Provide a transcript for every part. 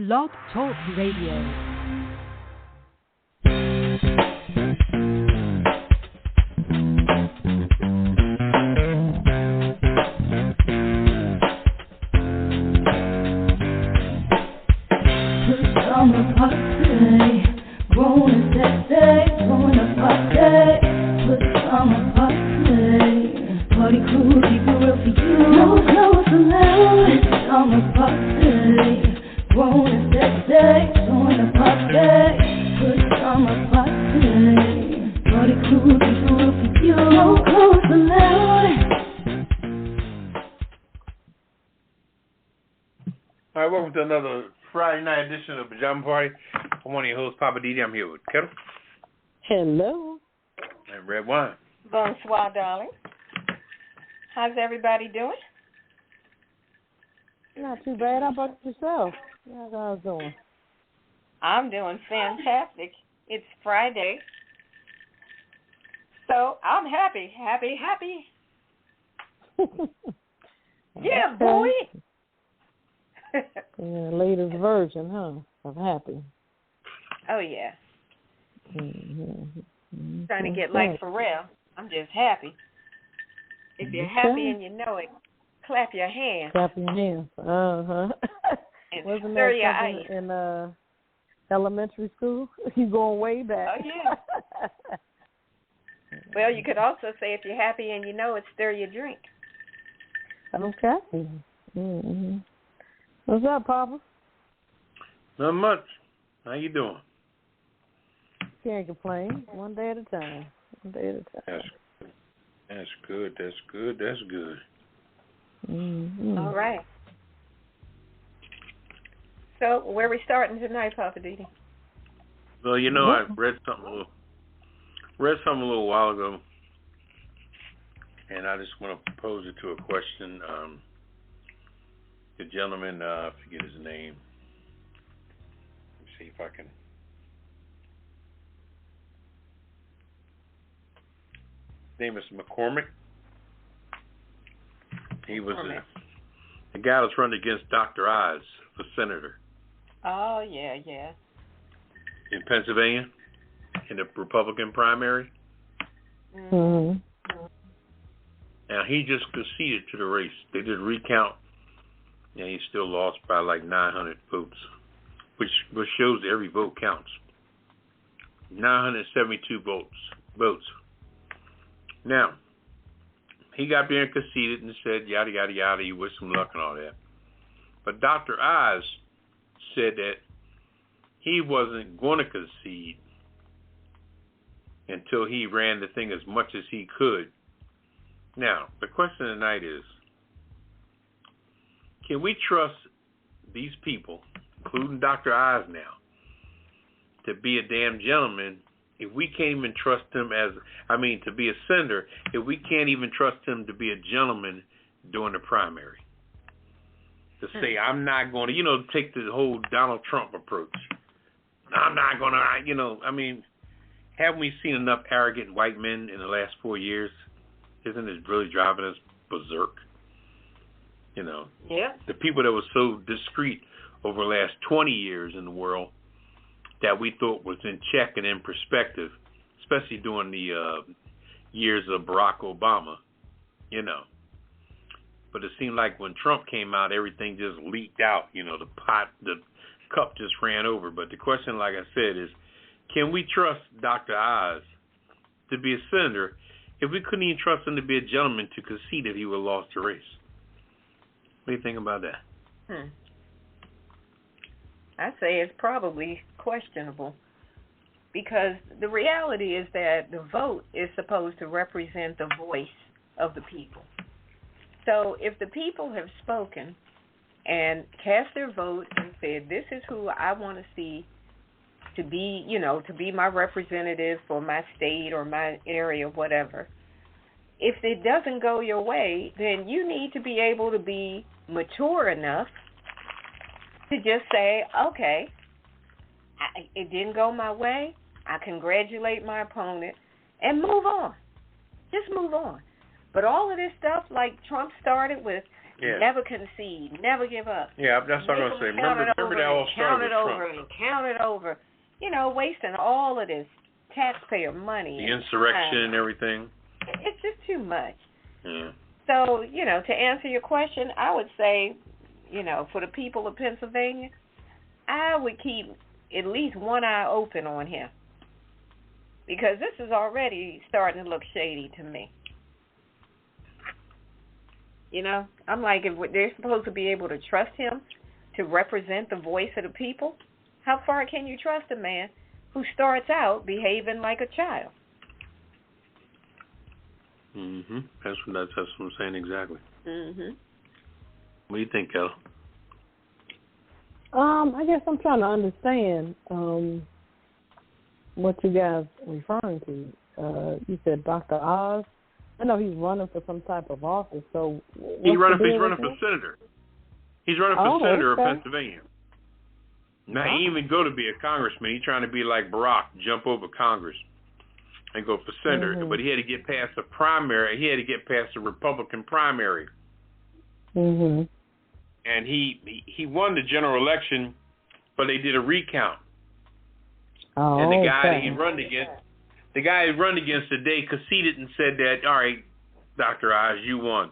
Blog Talk Radio. Of Pajama Party. I'm one of your hosts, Poppa DD. I'm here with Ketel. Hello. And Redwine. Bonsoir, darling. How's everybody doing? Not too bad. How about yourself? How's it doing? I'm doing fantastic. It's Friday. So I'm happy. Yeah, boy. Latest version, of happy. Oh, yeah. Mm-hmm. Trying to get like for real. I'm just happy. If you're happy and you know it, clap your hands. Clap your hands. Uh-huh. Wasn't that something in elementary school? You going way back. Oh, yeah. Well, you could also say if you're happy and you know it, stir your drink. Okay. Mm-hmm. What's up, Papa? Not much. How you doing? Can't complain. One day at a time. That's good. Mm-hmm. All right. So, where are we starting tonight, Poppa DD? Well, I read something a little while ago, and I just want to pose it to a question. The gentleman, I forget his name. Let me see if I can. His name is McCormick. He was the guy that's running against Dr. Oz for senator. Oh, yeah. In Pennsylvania, in the Republican primary. Mm-hmm. Now, he just conceded to the race. They did recount. And he still lost by like 900 votes, which shows every vote counts. 972 votes. Now, he got there and conceded and said, yada, yada, yada, you wish him luck and all that. But Dr. Oz said that he wasn't going to concede until he ran the thing as much as he could. Now, the question tonight is, can we trust these people, including Dr. Oz now, to be a damn gentleman if we can't even trust him to be a senator, if we can't even trust him to be a gentleman during the primary? To say, I'm not going to, take the whole Donald Trump approach. I'm not going to, haven't we seen enough arrogant white men in the last 4 years? Isn't it really driving us berserk? Yeah. The people that were so discreet over the last 20 years in the world that we thought was in check and in perspective, especially during the years of Barack Obama, But it seemed like when Trump came out, everything just leaked out, the cup just ran over. But the question, like I said, is can we trust Dr. Oz to be a senator if we couldn't even trust him to be a gentleman to concede that he would have lost the race? What do you think about that? I say it's probably questionable because the reality is that the vote is supposed to represent the voice of the people. So if the people have spoken and cast their vote and said, this is who I want to see to be, to be my representative for my state or my area, whatever, if it doesn't go your way, then you need to be able to be mature enough to just say, okay, it didn't go my way. I congratulate my opponent and move on. Just move on. But all of this stuff, like Trump started with, Yeah. Never concede. Never give up. Yeah, that's what I'm going to say. Remember that all started with Trump. And count it over. You know, wasting all of this taxpayer money. The insurrection and everything. It's just too much. Yeah. So, you know, to answer your question, I would say, you know, for the people of Pennsylvania, I would keep at least one eye open on him. Because this is already starting to look shady to me. You know, I'm like, if they're supposed to be able to trust him to represent the voice of the people, how far can you trust a man who starts out behaving like a child? Mhm. That's what I'm saying exactly. Mhm. What do you think, Ketel? I guess I'm trying to understand what you guys are referring to. You said Dr. Oz. I know he's running for some type of office. So he's running for senator. He's running for senator of Pennsylvania. Now he didn't even go to be a congressman. He's trying to be like Barack, jump over Congress and go for senator. Mm-hmm. But he had to get past the primary. He had to get past the Republican primary. Mhm. And he won the general election, but they did a recount. Oh, and the guy he run against today conceded and said that, all right, Dr. Oz, you won.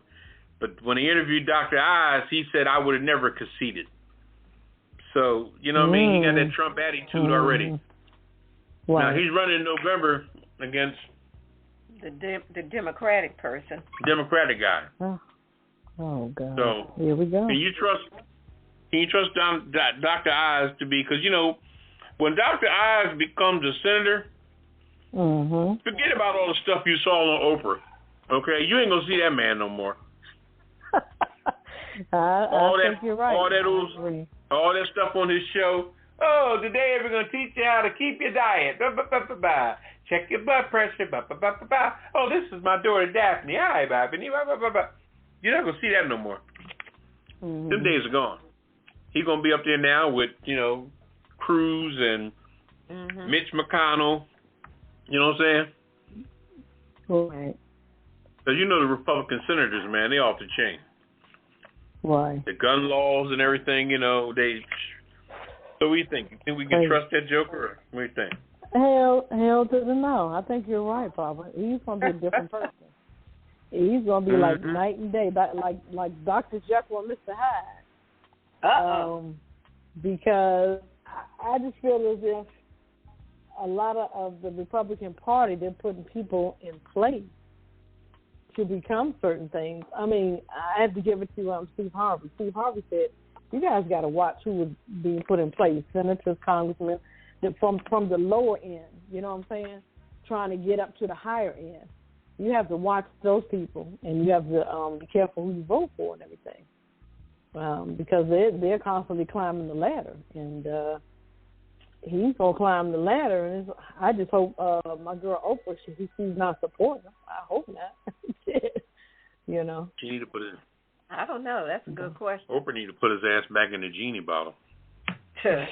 But when he interviewed Dr. Oz, he said, I would have never conceded. So, you know what I mean? He got that Trump attitude already. Right. Now, he's running in November against the Democratic person. Democratic guy. Oh, God. So, here we go. Can you trust Dr. Oz to be, because, you know, when Dr. Oz becomes a senator, forget about all the stuff you saw on Oprah. Okay? You ain't going to see that man no more. I think you're right. All that stuff on his show. Oh, today we're going to teach you how to keep your diet. Check your blood pressure. Oh, this is my daughter Daphne. Hi, Daphne. You're not going to see that no more. Them days are gone. He's going to be up there now with, you know, Cruz and Mitch McConnell. You know what I'm saying? Right. Because you know the Republican senators, man, they off the chain. Why? The gun laws and everything, you know, they... So what do you think? You think we can trust that joker? Or what do you think? Hell to the no. I think you're right, Papa. He's going to be a different person. He's going to be like night and day, like Dr. Jekyll and Mr. Hyde. Because I just feel as if a lot of the Republican Party, they're putting people in place to become certain things. I mean, I have to give it to Steve Harvey. Steve Harvey said, you guys got to watch who is being put in place, senators, congressmen, from the lower end, you know what I'm saying, trying to get up to the higher end. You have to watch those people, and you have to be careful who you vote for and everything, because they're constantly climbing the ladder, and he's going to climb the ladder, and I just hope my girl Oprah, she's not supporting him. I hope not. You know. She need to put it. I don't know. That's a good question. Oprah need to put his ass back in the genie bottle. I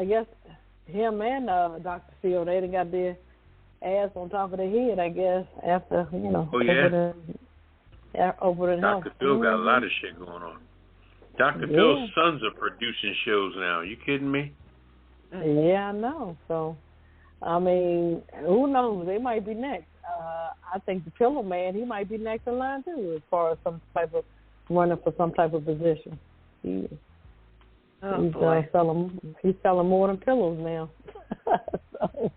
guess him and Dr. Phil, they done got their ass on top of their head, I guess, after, you know. Oh, yeah? Over the Dr. Phil got a lot of shit going on. Dr. Phil's sons are producing shows now. Are you kidding me? Yeah, I know. So, I mean, who knows? They might be next. I think the Pillow Man, he might be next in line, too, as far as some type of running for some type of position. He's selling more than pillows now. So,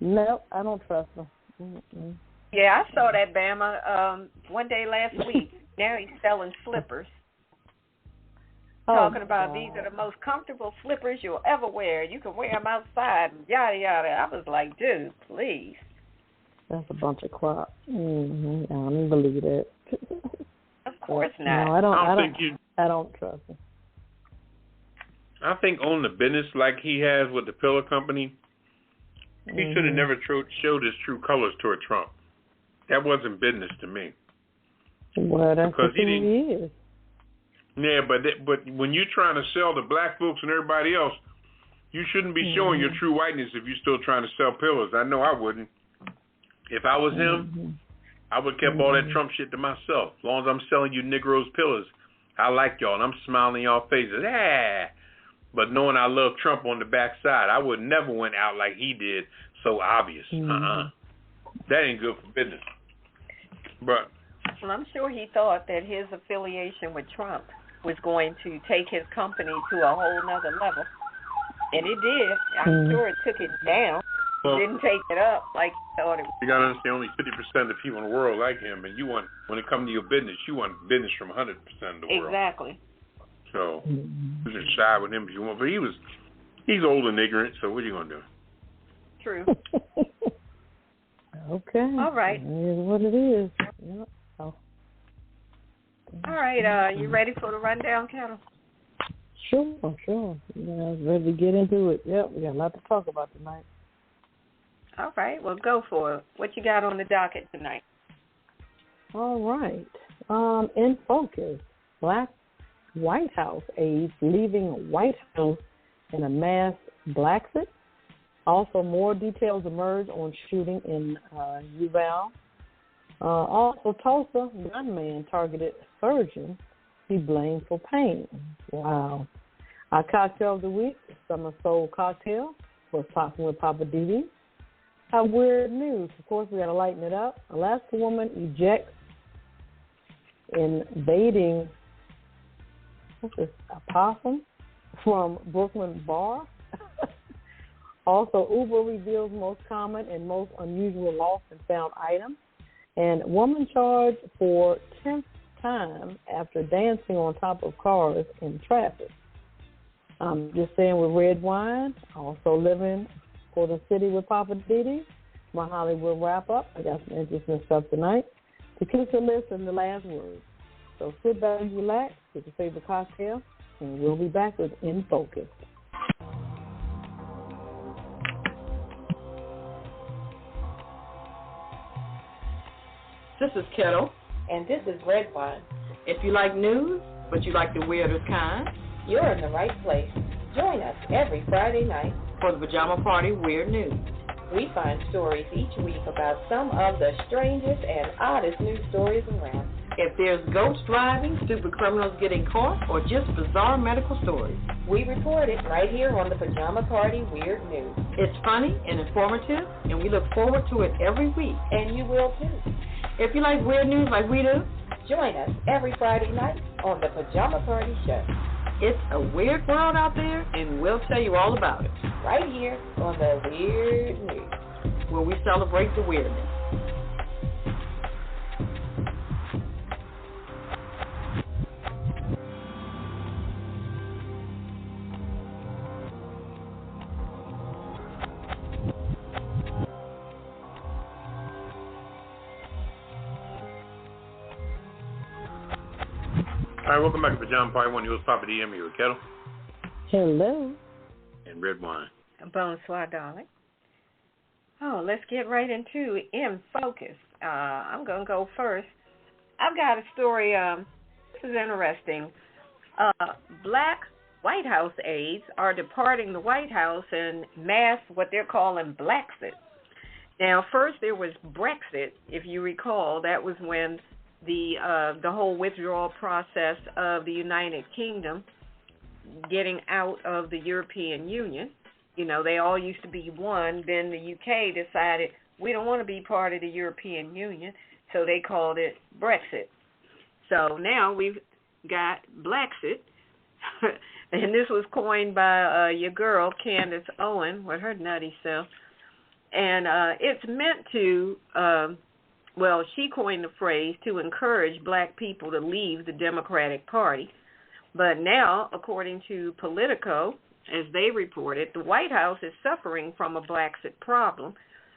no, I don't trust him. Mm-mm. Yeah, I saw that Bama one day last week. Now he's selling slippers. Talking about these are the most comfortable slippers you'll ever wear. You can wear them outside, yada, yada. I was like, dude, please. That's a bunch of crap. I don't believe it. Of course not. No, I don't trust him. I think on the business like he has with the pillow company, he should have never showed his true colors toward Trump. That wasn't business to me. Well, that's because he is. Yeah, but when you're trying to sell to black folks and everybody else, you shouldn't be showing your true whiteness if you're still trying to sell pillows. I know I wouldn't. If I was him, I would have kept all that Trump shit to myself. As long as I'm selling you Negroes pillars, I like y'all, and I'm smiling in y'all faces. Ah! But knowing I love Trump on the backside, I would never went out like he did, so obvious. That ain't good for business. But well, I'm sure he thought that his affiliation with Trump was going to take his company to a whole nother level. And it did. I'm sure it took it down. Well, it didn't take it up like he thought it would. You got to understand, only 50% of the people in the world like him, and you want, when it comes to your business, you want business from 100% of the world. Exactly. So you can side with him if you want, but he's old and ignorant. So what are you gonna do? True. Okay. All right. It is what it is. Yep. Oh. All right. You ready for the rundown, Ketel? Sure. Yeah, ready to get into it. Yep, we got a lot to talk about tonight. All right. Well, go for it. What you got on the docket tonight? All right. In focus, Black White House aides leaving White House in a mass Blacksit. Also, more details emerge on shooting in Uvalde. Also, Tulsa gunman targeted surgeon he blamed for pain. Wow. Our cocktail of the week, Summer Soul Cocktail, was popping with Poppa DD. Our weird news, of course, we got to lighten it up. Alaska woman ejects invading a possum from Brooklyn bar. Also, Uber reveals most common and most unusual lost and found items. And woman charged for 10th time after dancing on top of cars in traffic. I'm just saying with Redwine, also living for the city with Poppa DD. My Hollywood wrap up. I got some interesting stuff tonight. To kiss the list and the last word. So sit back and relax, get your favorite cocktail, and we'll be back with In Focus. This is Ketel. And this is Redwine. If you like news, but you like the weirdest kind, you're in the right place. Join us every Friday night for the Pajama Party Weird News. We find stories each week about some of the strangest and oddest news stories around. If there's ghosts driving, stupid criminals getting caught, or just bizarre medical stories, we report it right here on the Pajama Party Weird News. It's funny and informative, and we look forward to it every week. And you will too. If you like weird news like we do, join us every Friday night on the Pajama Party Show. It's a weird world out there, and we'll tell you all about it. Right here on the Weird News, where we celebrate the weirdness. All right, welcome back to Pajama Party. One of yours, Poppa DD, here with Ketel. Hello. And Redwine. Bonsoir, darling. Oh, let's get right into In Focus. I'm going to go first. I've got a story. This is interesting. Black White House aides are departing the White House in mass, what they're calling Blacksit. Now, first there was Brexit, if you recall. That was when the whole withdrawal process of the United Kingdom getting out of the European Union. You know, they all used to be one. Then the UK decided we don't want to be part of the European Union, so they called it Brexit. So now we've got Blacksit, and this was coined by your girl, Candace Owen, with her nutty self. And it's meant to, she coined the phrase to encourage black people to leave the Democratic Party. But now, according to Politico, as they reported, the White House is suffering from a Blacksit problem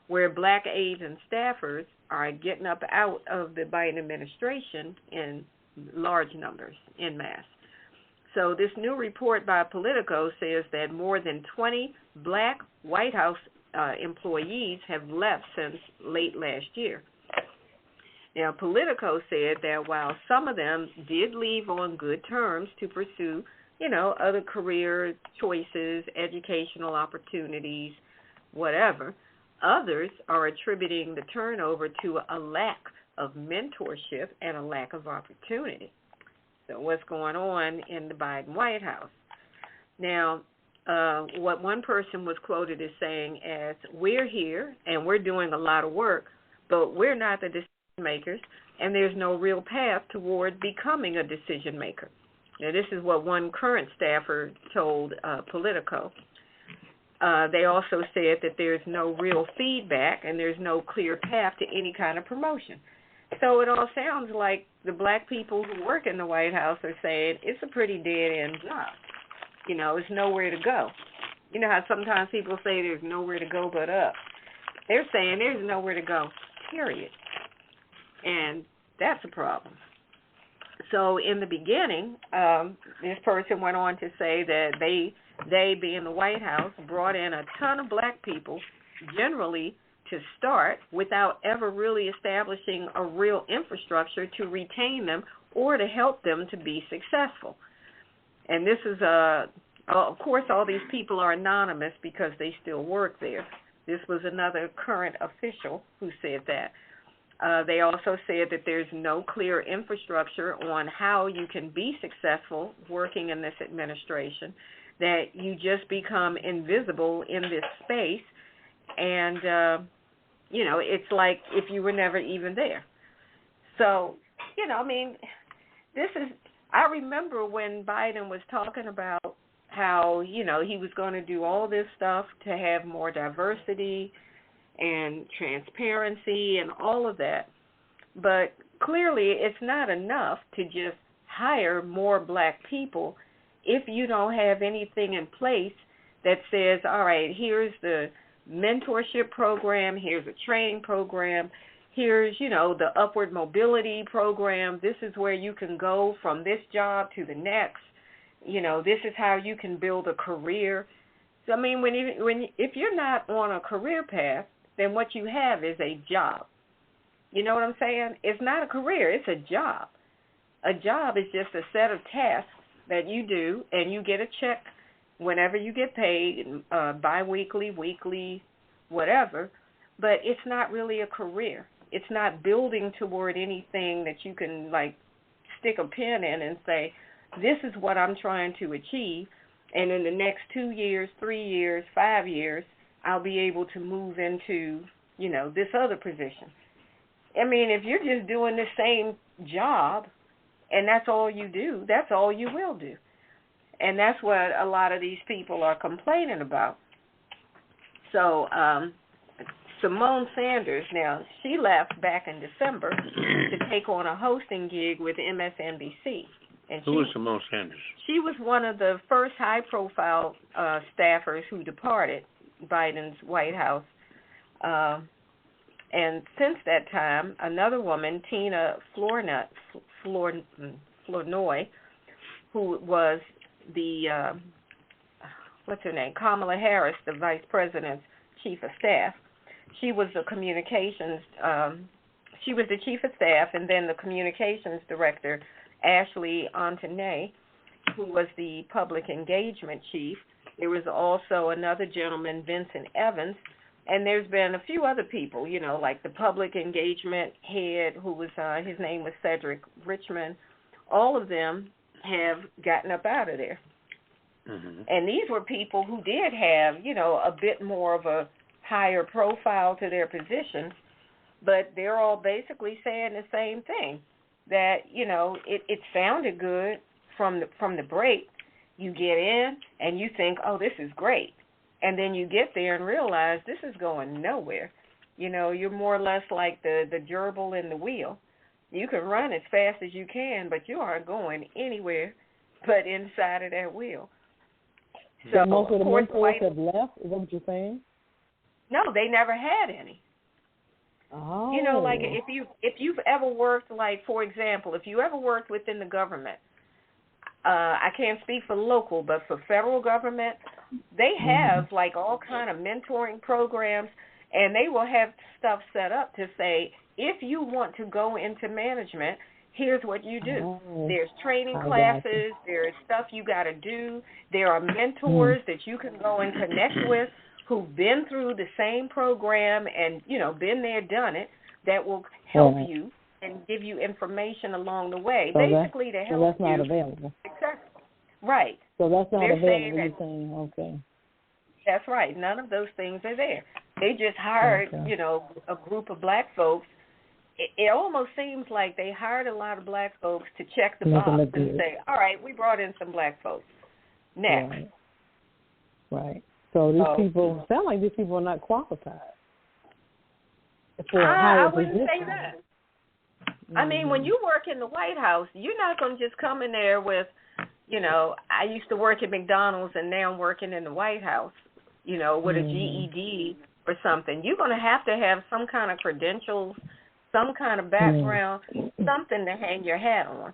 where black aides and staffers are getting up out of the Biden administration in large numbers, en masse. So this new report by Politico says that more than 20 black White House employees have left since late last year. Now, Politico said that while some of them did leave on good terms to pursue, other career choices, educational opportunities, whatever, others are attributing the turnover to a lack of mentorship and a lack of opportunity. So what's going on in the Biden White House? Now, what one person was quoted as saying as, we're here and we're doing a lot of work, but we're not the decision makers, and there's no real path toward becoming a decision maker. Now, this is what one current staffer told Politico. They also said that there's no real feedback and there's no clear path to any kind of promotion. So it all sounds like the black people who work in the White House are saying it's a pretty dead-end job. You know, it's nowhere to go. You know how sometimes people say there's nowhere to go but up. They're saying there's nowhere to go, period. And that's a problem. So in the beginning, this person went on to say that they being the White House, brought in a ton of black people, generally to start, without ever really establishing a real infrastructure to retain them or to help them to be successful. And this is, of course, all these people are anonymous because they still work there. This was another current official who said that. They also said that there's no clear infrastructure on how you can be successful working in this administration, that you just become invisible in this space, and, you know, it's like if you were never even there. So, you know, I mean, I remember when Biden was talking about how, you know, he was going to do all this stuff to have more diversity and transparency and all of that. But clearly it's not enough to just hire more black people if you don't have anything in place that says, all right, here's the mentorship program, here's a training program, here's, you know, the upward mobility program, this is where you can go from this job to the next, you know, this is how you can build a career. So, I mean, if you're not on a career path, then what you have is a job. You know what I'm saying? It's not a career, it's a job. A job is just a set of tasks that you do, and you get a check whenever you get paid, biweekly, weekly, whatever, but it's not really a career. It's not building toward anything that you can, like, stick a pin in and say, this is what I'm trying to achieve, and in the next 2 years, 3 years, 5 years, I'll be able to move into, you know, this other position. I mean, if you're just doing the same job and that's all you do, that's all you will do. And that's what a lot of these people are complaining about. So Simone Sanders, now, she left back in December to take on a hosting gig with MSNBC. And Who was Simone Sanders? She was one of the first high-profile staffers who departed Biden's White House. And since that time, another woman, Tina Flournoy, who was the, what's her name, Kamala Harris, the vice president's chief of staff, she was the communications, she was the chief of staff, and then the communications director, Ashley Antonet, who was the public engagement chief. There was also another gentleman, Vincent Evans, and there's been a few other people, you know, like the public engagement head, who was, his name was Cedric Richmond. All of them have gotten up out of there. Mm-hmm. And these were people who did have, you know, a bit more of a higher profile to their positions, but they're all basically saying the same thing, that, you know, it sounded good from the break. You get in and you think, oh, this is great. And then you get there and realize this is going nowhere. You know, you're more or less like the gerbil in the wheel. You can run as fast as you can, but you aren't going anywhere but inside of that wheel. So most of the mentors have left? Is that what you're saying? No, they never had any. Oh. You know, like if you've ever worked, like, for example, if you ever worked within the government, I can't speak for local, but for federal government, they have, like, all kind of mentoring programs, and they will have stuff set up to say, if you want to go into management, here's what you do. There's training classes, there's stuff you got to do, there are mentors that you can go and connect with who've been through the same program and, you know, been there, done it, that will help you and give you information along the way, so basically to help that's not you available. successful. Right. So that's not They're available. saying You're saying, okay. That's right. None of those things are there. They just hired, a group of black folks. It almost seems like they hired a lot of black folks to check the box and say, all right, we brought in some black folks. Next. Right. So these people sound like these people are not qualified. I wouldn't say that. I mean, when you work in the White House, you're not going to just come in there with, I used to work at McDonald's and now I'm working in the White House, with a GED or something. You're going to have some kind of credentials, some kind of background, something to hang your hat on.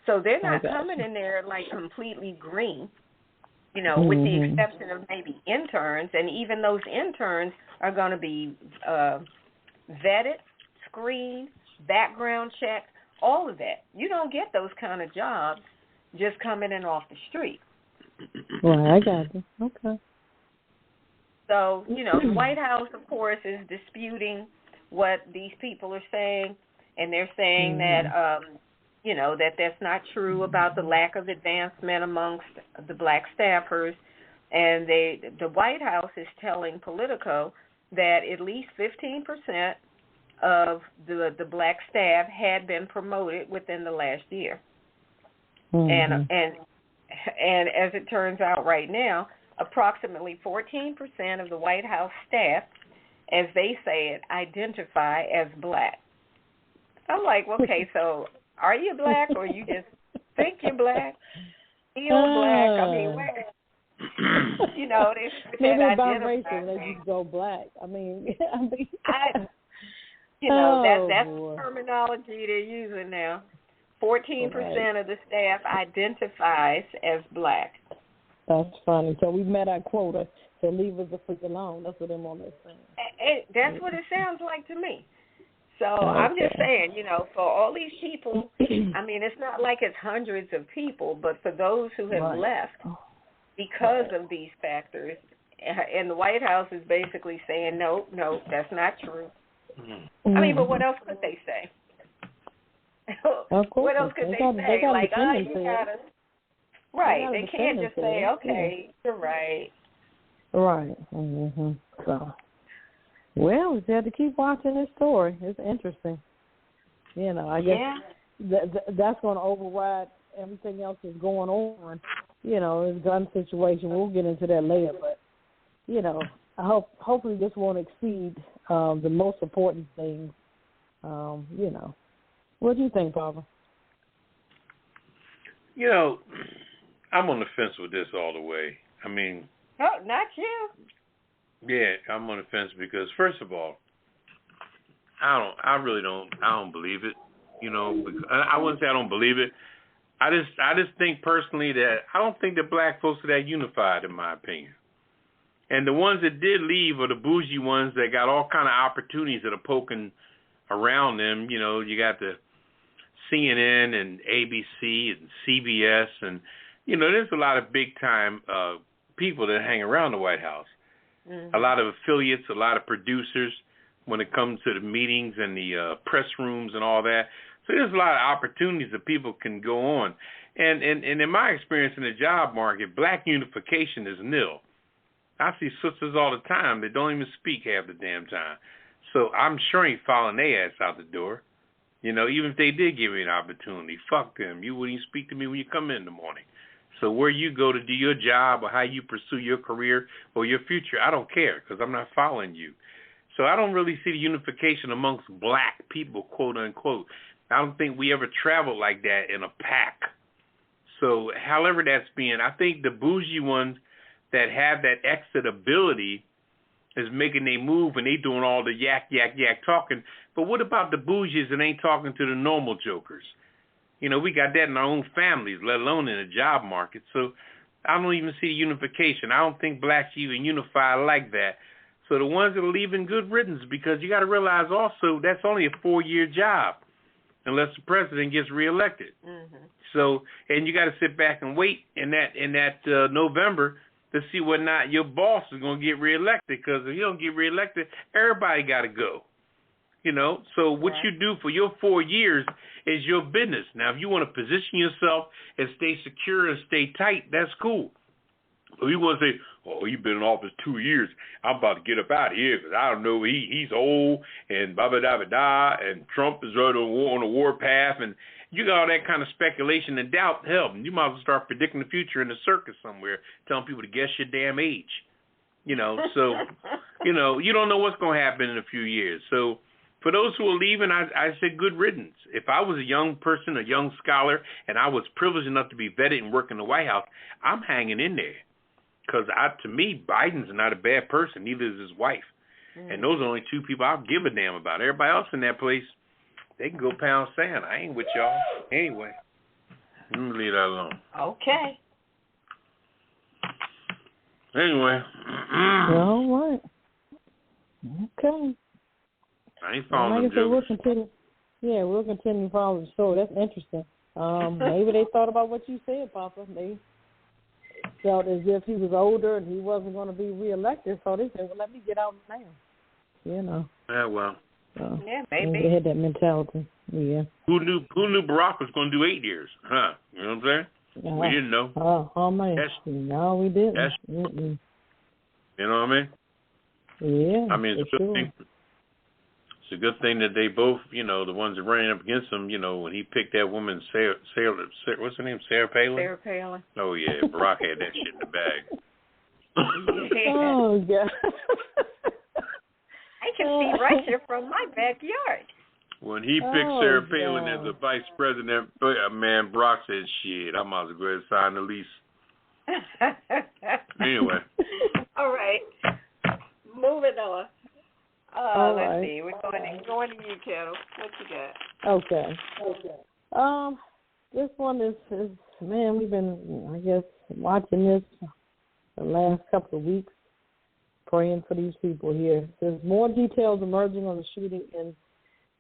So they're not coming in there like completely green, with the exception of maybe interns, and even those interns are going to be vetted, screened, background checked, all of that. You don't get those kind of jobs just coming in off the street. Right, I got you. Okay. So, the White House, of course, is disputing what these people are saying, and they're saying that, that that's not true about the lack of advancement amongst the black staffers. And the White House is telling Politico that at least 15% of the black staff had been promoted within the last year. And as it turns out right now, approximately 14% of the White House staff, as they say it, identify as black. I'm like, okay, so are you black or you just think you're black? Feel black? I mean, where? They maybe biracial, they just go black. That's the terminology they're using now. 14% of the staff identifies as black. That's funny. So we met our quota, so leave us the freak alone. That's what they're more or less saying. That's what it sounds like to me. So I'm just saying, for all these people, it's not like it's hundreds of people, but for those who have left because of these factors, and the White House is basically saying, no, that's not true. But what else could they say? Of course. What else could they say? Like, you gotta... Right. They can't just say, okay, you're right. Right. Mm-hmm. So, well, we just have to keep watching this story. It's interesting. I guess that's going to override everything else that's going on. This gun situation. We'll get into that later. But, hopefully this won't exceed the most important things. What do you think, Papa? I'm on the fence with this all the way. Oh, not you. Yeah, I'm on the fence because, first of all, I don't believe it. I wouldn't say I don't believe it. I just think personally that I don't think the black folks are that unified, in my opinion. And the ones that did leave are the bougie ones that got all kind of opportunities that are poking around them. You got the CNN and ABC and CBS and there's a lot of big-time people that hang around the White House. A lot of affiliates, a lot of producers when it comes to the meetings and the press rooms and all that. So there's a lot of opportunities that people can go on. And in my experience in the job market, black unification is nil. I see sisters all the time that don't even speak half the damn time. So I'm sure ain't following their ass out the door. Even if they did give me an opportunity, fuck them. You wouldn't even speak to me when you come in the morning. So where you go to do your job or how you pursue your career or your future, I don't care because I'm not following you. So I don't really see the unification amongst black people, quote unquote. I don't think we ever traveled like that in a pack. So however that's being, I think the bougie ones that have that exit ability is making they move and they doing all the yak talking. But what about the bougies that ain't talking to the normal jokers? We got that in our own families, let alone in the job market. So I don't even see the unification. I don't think blacks even unify like that. So the ones that are leaving, good riddance, because you got to realize also that's only a 4-year job unless the president gets reelected. Mm-hmm. So, and you got to sit back and wait in that November to see whether or not your boss is going to get reelected, because if you don't get reelected, everybody got to go. So what you do for your 4 years is your business. Now, if you want to position yourself and stay secure and stay tight, that's cool. But you want to say, oh, you've been in office 2 years. I'm about to get up out of here because I don't know, he's old and blah-blah-blah-blah, and Trump is on a war path, and you got all that kind of speculation and doubt. Hell, you might as well start predicting the future in a circus somewhere, telling people to guess your damn age. So, you don't know what's going to happen in a few years. So for those who are leaving, I said good riddance. If I was a young person, a young scholar, and I was privileged enough to be vetted and work in the White House, I'm hanging in there. Because to me, Biden's not a bad person. Neither is his wife. And those are only two people I'll give a damn about. Everybody else in that place, they can go pound sand. I ain't with y'all. Anyway, let me leave that alone. Okay. Anyway. All right. Okay. I ain't following them we'll jokes. continue. Yeah, we'll continue to follow the show. That's interesting. Maybe they thought about what you said, Papa. They felt as if he was older and he wasn't going to be reelected, so they said, well, let me get out now. Yeah, well. Maybe. They had that mentality. Yeah. Who knew Barack was going to do 8 years? Huh? You know what I'm saying? We didn't know. Oh man. No, we didn't. You know what I mean? Yeah. I mean, it's a good thing. It's a good thing that they both, the ones that ran up against him, when he picked that woman, Sarah, what's her name? Sarah Palin? Sarah Palin. Oh, yeah. Barack had that shit in the bag. Oh, God. I can see Russia from my backyard. When he picked Sarah Palin as the vice president, man, Barack said, shit, I might as well go ahead and sign the lease. Anyway. All right. Moving on. Let's see. We're going to you, Ketel. What you got? Okay. This one is man, we've been, I guess, watching this the last couple of weeks, praying for these people here. There's more details emerging on the shooting in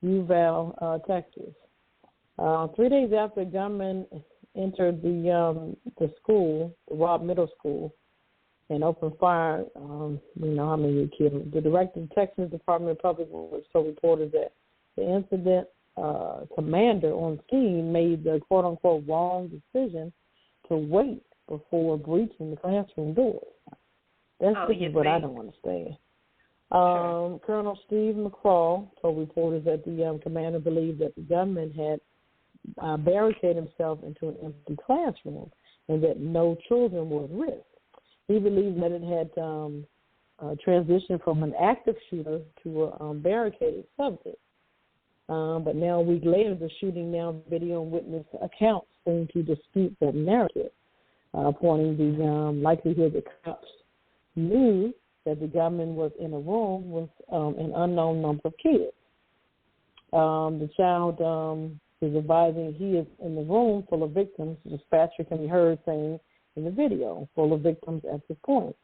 Uvalde, Texas. 3 days after gunmen entered the school, the Robb Middle School, and opened fire, we know how many were killed. The director of the Texas Department of Public Works so reported that the incident commander on scene made the quote-unquote wrong decision to wait before breaching the classroom doors. This is what I don't understand. Sure. Colonel Steve McCraw told reporters that the commander believed that the gunman had barricaded himself into an empty classroom and that no children were at risk. He believed that it had transitioned from an active shooter to a barricaded subject. But now, a week later, the shooting now video and witness accounts seem to dispute that narrative, pointing the likelihood that cops knew that the gunman was in a room with an unknown number of kids. The child is advising he is in the room full of victims. The dispatcher can be heard saying in the video, full of victims at this point.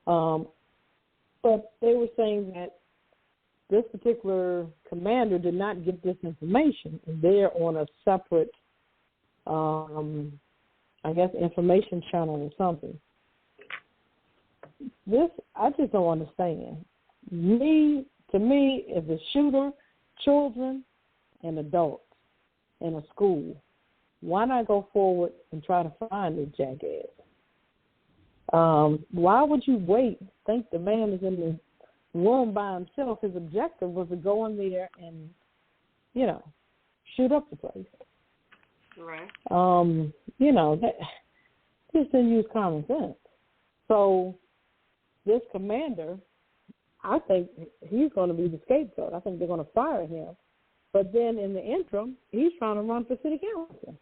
But they were saying that this particular commander did not get this information. They're on a separate, I guess, information channel or something. This, I just don't understand. To me, as a shooter, children and adults in a school, why not go forward and try to find this jackass? Why would you wait? Think the man is in the room by himself. His objective was to go in there and, shoot up the place. Right. That just didn't use common sense. So this commander, I think he's going to be the scapegoat. I think they're going to fire him. But then in the interim, he's trying to run for city council.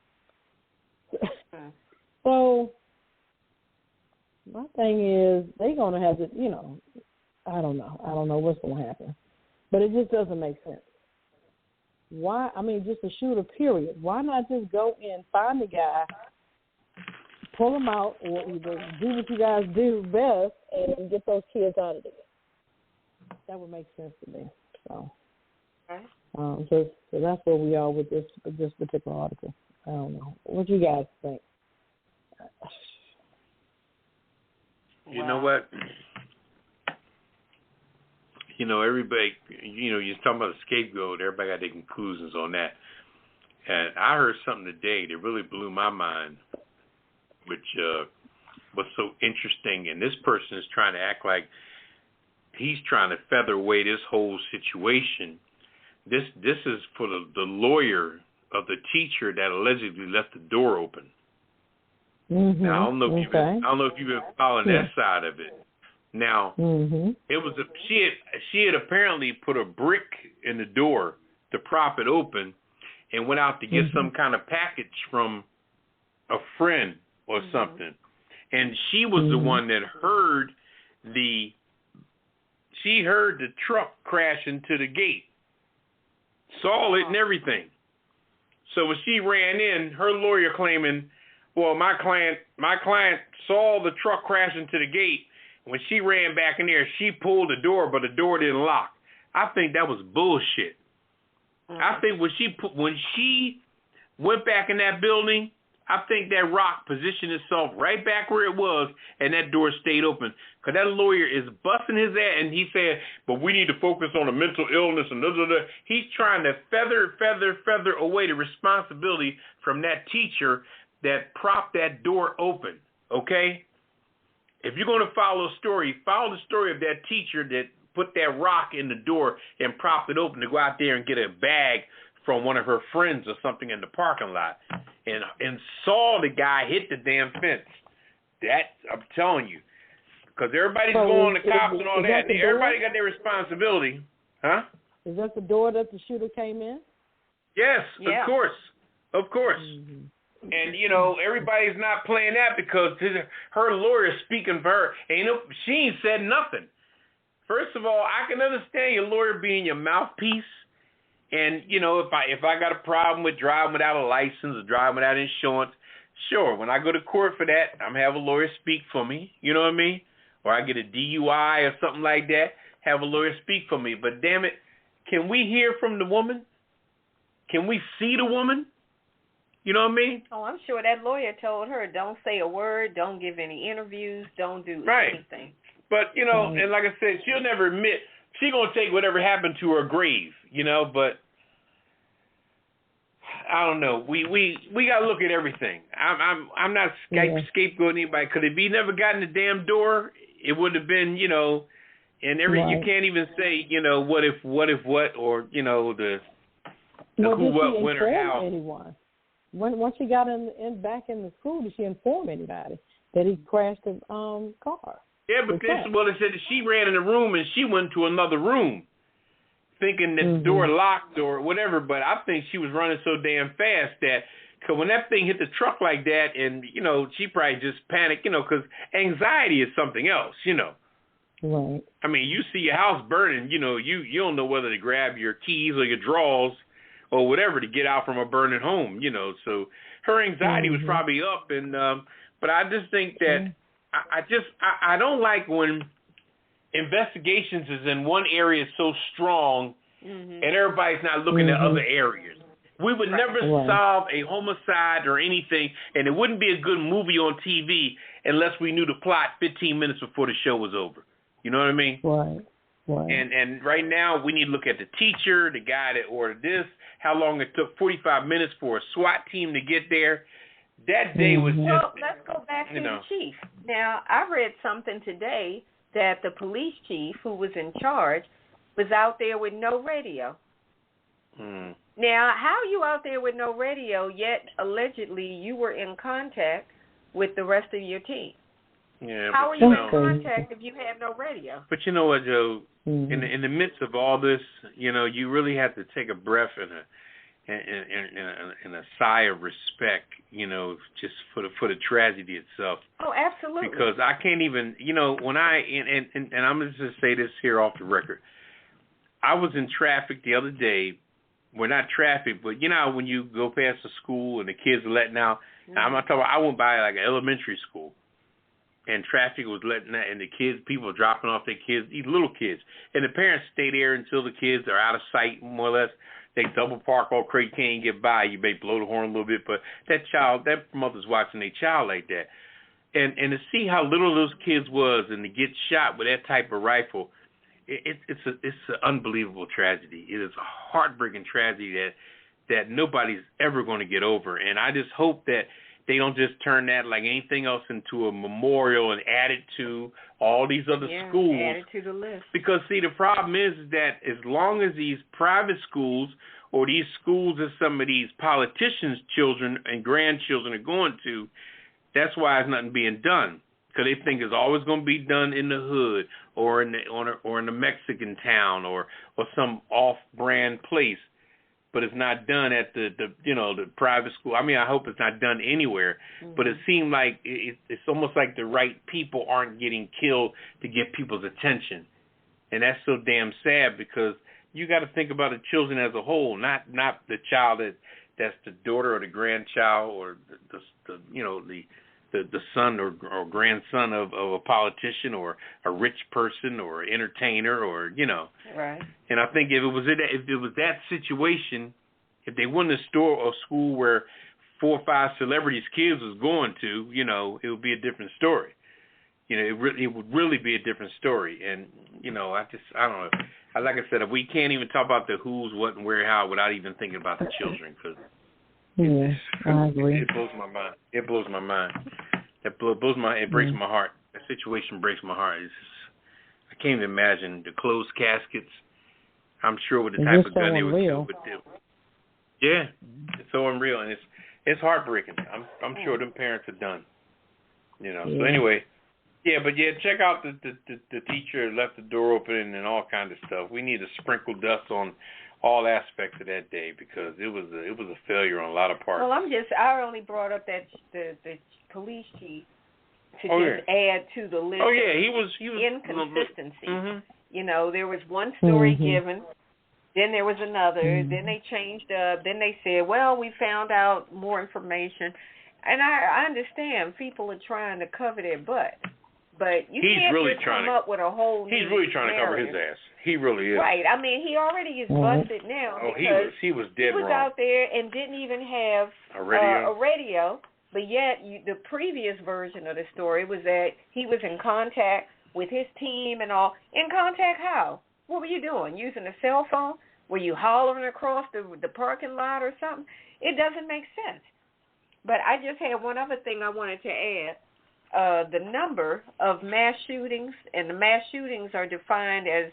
So my thing is they're going to have to, I don't know. I don't know what's going to happen. But it just doesn't make sense. Why? I mean, just a shooter, period. Why not just go in, find the guy, pull him out, or either do what you guys do best and get those kids out of there? That would make sense to me. So, so that's where we are with this particular article. I don't know. What do you guys think? You know what? everybody, you're talking about a scapegoat. Everybody got their conclusions on that. And I heard something today that really blew my mind, which was so interesting. And this person is trying to act like he's trying to feather away this whole situation. This is for the lawyer of the teacher that allegedly left the door open. Mm-hmm. Now, I don't know if you've been following that side of it. Now, it was she had apparently put a brick in the door to prop it open, and went out to get some kind of package from a friend or something. And she was the one that heard the truck crash into the gate, saw it and everything. So when she ran in, her lawyer claiming, well, my client saw the truck crash into the gate. When she ran back in there, she pulled the door, but the door didn't lock. I think that was bullshit. I think when she went back in that building, I think that rock positioned itself right back where it was, and that door stayed open. Because that lawyer is busting his ass, and he said, but we need to focus on the mental illness and blah, blah, blah. He's trying to feather away the responsibility from that teacher that propped that door open, okay? If you're going to follow the story of that teacher that put that rock in the door and propped it open to go out there and get a bag from one of her friends or something in the parking lot, and saw the guy hit the damn fence. That, I'm telling you, because everybody's going to cops and all that. Everybody got their responsibility. Huh? Is that the door that the shooter came in? Yes, of course. Mm-hmm. And, everybody's not playing that because her lawyer speaking for her. And, she ain't said nothing. First of all, I can understand your lawyer being your mouthpiece. And, if I got a problem with driving without a license or driving without insurance, sure, when I go to court for that, I'm going to have a lawyer speak for me. You know what I mean? Or I get a DUI or something like that, have a lawyer speak for me. But, damn it, can we hear from the woman? Can we see the woman? You know what I mean? Oh, I'm sure that lawyer told her, don't say a word, don't give any interviews, don't do anything. But, and like I said, she'll never admit. She's going to take whatever happened to her grave, but I don't know. We got to look at everything. I'm not scapegoating anybody, because if he never got in the damn door, it would have been, and you can't even say, what if, or, the who, what, when, or how. Anyone? Once she got back in the school, did she inform anybody that he crashed the car? Yeah, but they said that she ran in the room and she went to another room thinking that the door locked or whatever. But I think she was running so damn fast that cause when that thing hit the truck like that, and, she probably just panicked, because anxiety is something else, Right. I mean, you see your house burning, you don't know whether to grab your keys or your drawers or whatever to get out from a burning home, So her anxiety was probably up. And but I just think that I don't like when investigations is in one area so strong and everybody's not looking at other areas. We would never solve a homicide or anything, and it wouldn't be a good movie on TV unless we knew the plot 15 minutes before the show was over. You know what I mean? Right. And right now we need to look at the teacher, the guy that ordered this, how long it took 45 minutes for a SWAT team to get there. That day was just... Well, let's go back to the chief. Now, I read something today that the police chief who was in charge was out there with no radio. Now, how are you out there with no radio, yet allegedly you were in contact with the rest of your team? Yeah, how are you in contact if you have no radio? But you know what, Joe? In the midst of all this, you really have to take a breath and a sigh of respect, just for the tragedy itself. Oh, absolutely. Because I can't even, when and I'm going to just say this here off the record. I was in traffic the other day. Well, not traffic, but when you go past the school and the kids are letting out. I'm not talking about, I went by like an elementary school, and traffic was letting out, and the kids, people were dropping off their kids, these little kids, and the parents stay there until the kids are out of sight, more or less. They double park all crazy, can't get by. You may blow the horn a little bit, but that mother's watching their child like that. And to see how little those kids was and to get shot with that type of rifle, it's an unbelievable tragedy. It is a heartbreaking tragedy that nobody's ever going to get over. And I just hope that they don't just turn that like anything else into a memorial and add it to all these other schools. Add it to the list. Because, see, the problem is that as long as these private schools or these schools that some of these politicians' children and grandchildren are going to, that's why there's nothing being done. Because they think it's always going to be done in the hood or in the Mexican town or some off-brand place. But it's not done at the private school. I mean, I hope it's not done anywhere. Mm-hmm. But it seemed like it's almost like the right people aren't getting killed to get people's attention, and that's so damn sad because you got to think about the children as a whole, not the child that's the daughter or the grandchild or the son or grandson of a politician or a rich person or entertainer or Right. And I think if it was that situation, if they won a school where 4 or 5 celebrities' kids was going to, it would be a different story. It would really be a different story. And I don't know. Like I said, we can't even talk about the who's, what, and where, how without even thinking about the children because. Yeah, I agree. It blows my mind. It blows my mind. It breaks my heart. That situation breaks my heart. I can't even imagine the closed caskets. I'm sure with the type of gun they would kill with them. Yeah, it's so unreal, and it's heartbreaking. I'm sure them parents are done. Yeah. So anyway, check out the teacher left the door open and all kinds of stuff. We need to sprinkle dust on all aspects of that day because it was a failure on a lot of parts. Well, I only brought up that the police chief to add to the list. Oh yeah, he was inconsistency. Mm-hmm. There was one story given, then there was another, then they changed up, then they said, well, we found out more information, and I understand people are trying to cover their butt. But you can't really come up with a whole new He's really trying to cover his ass. He really is. Right. I mean, he already is busted now. Oh, because he was dead wrong. He was out there and didn't even have a radio. But yet, the previous version of the story was that he was in contact with his team and all. In contact how? What were you doing? Using a cell phone? Were you hollering across the parking lot or something? It doesn't make sense. But I just had one other thing I wanted to add. The number of mass shootings, and the mass shootings are defined as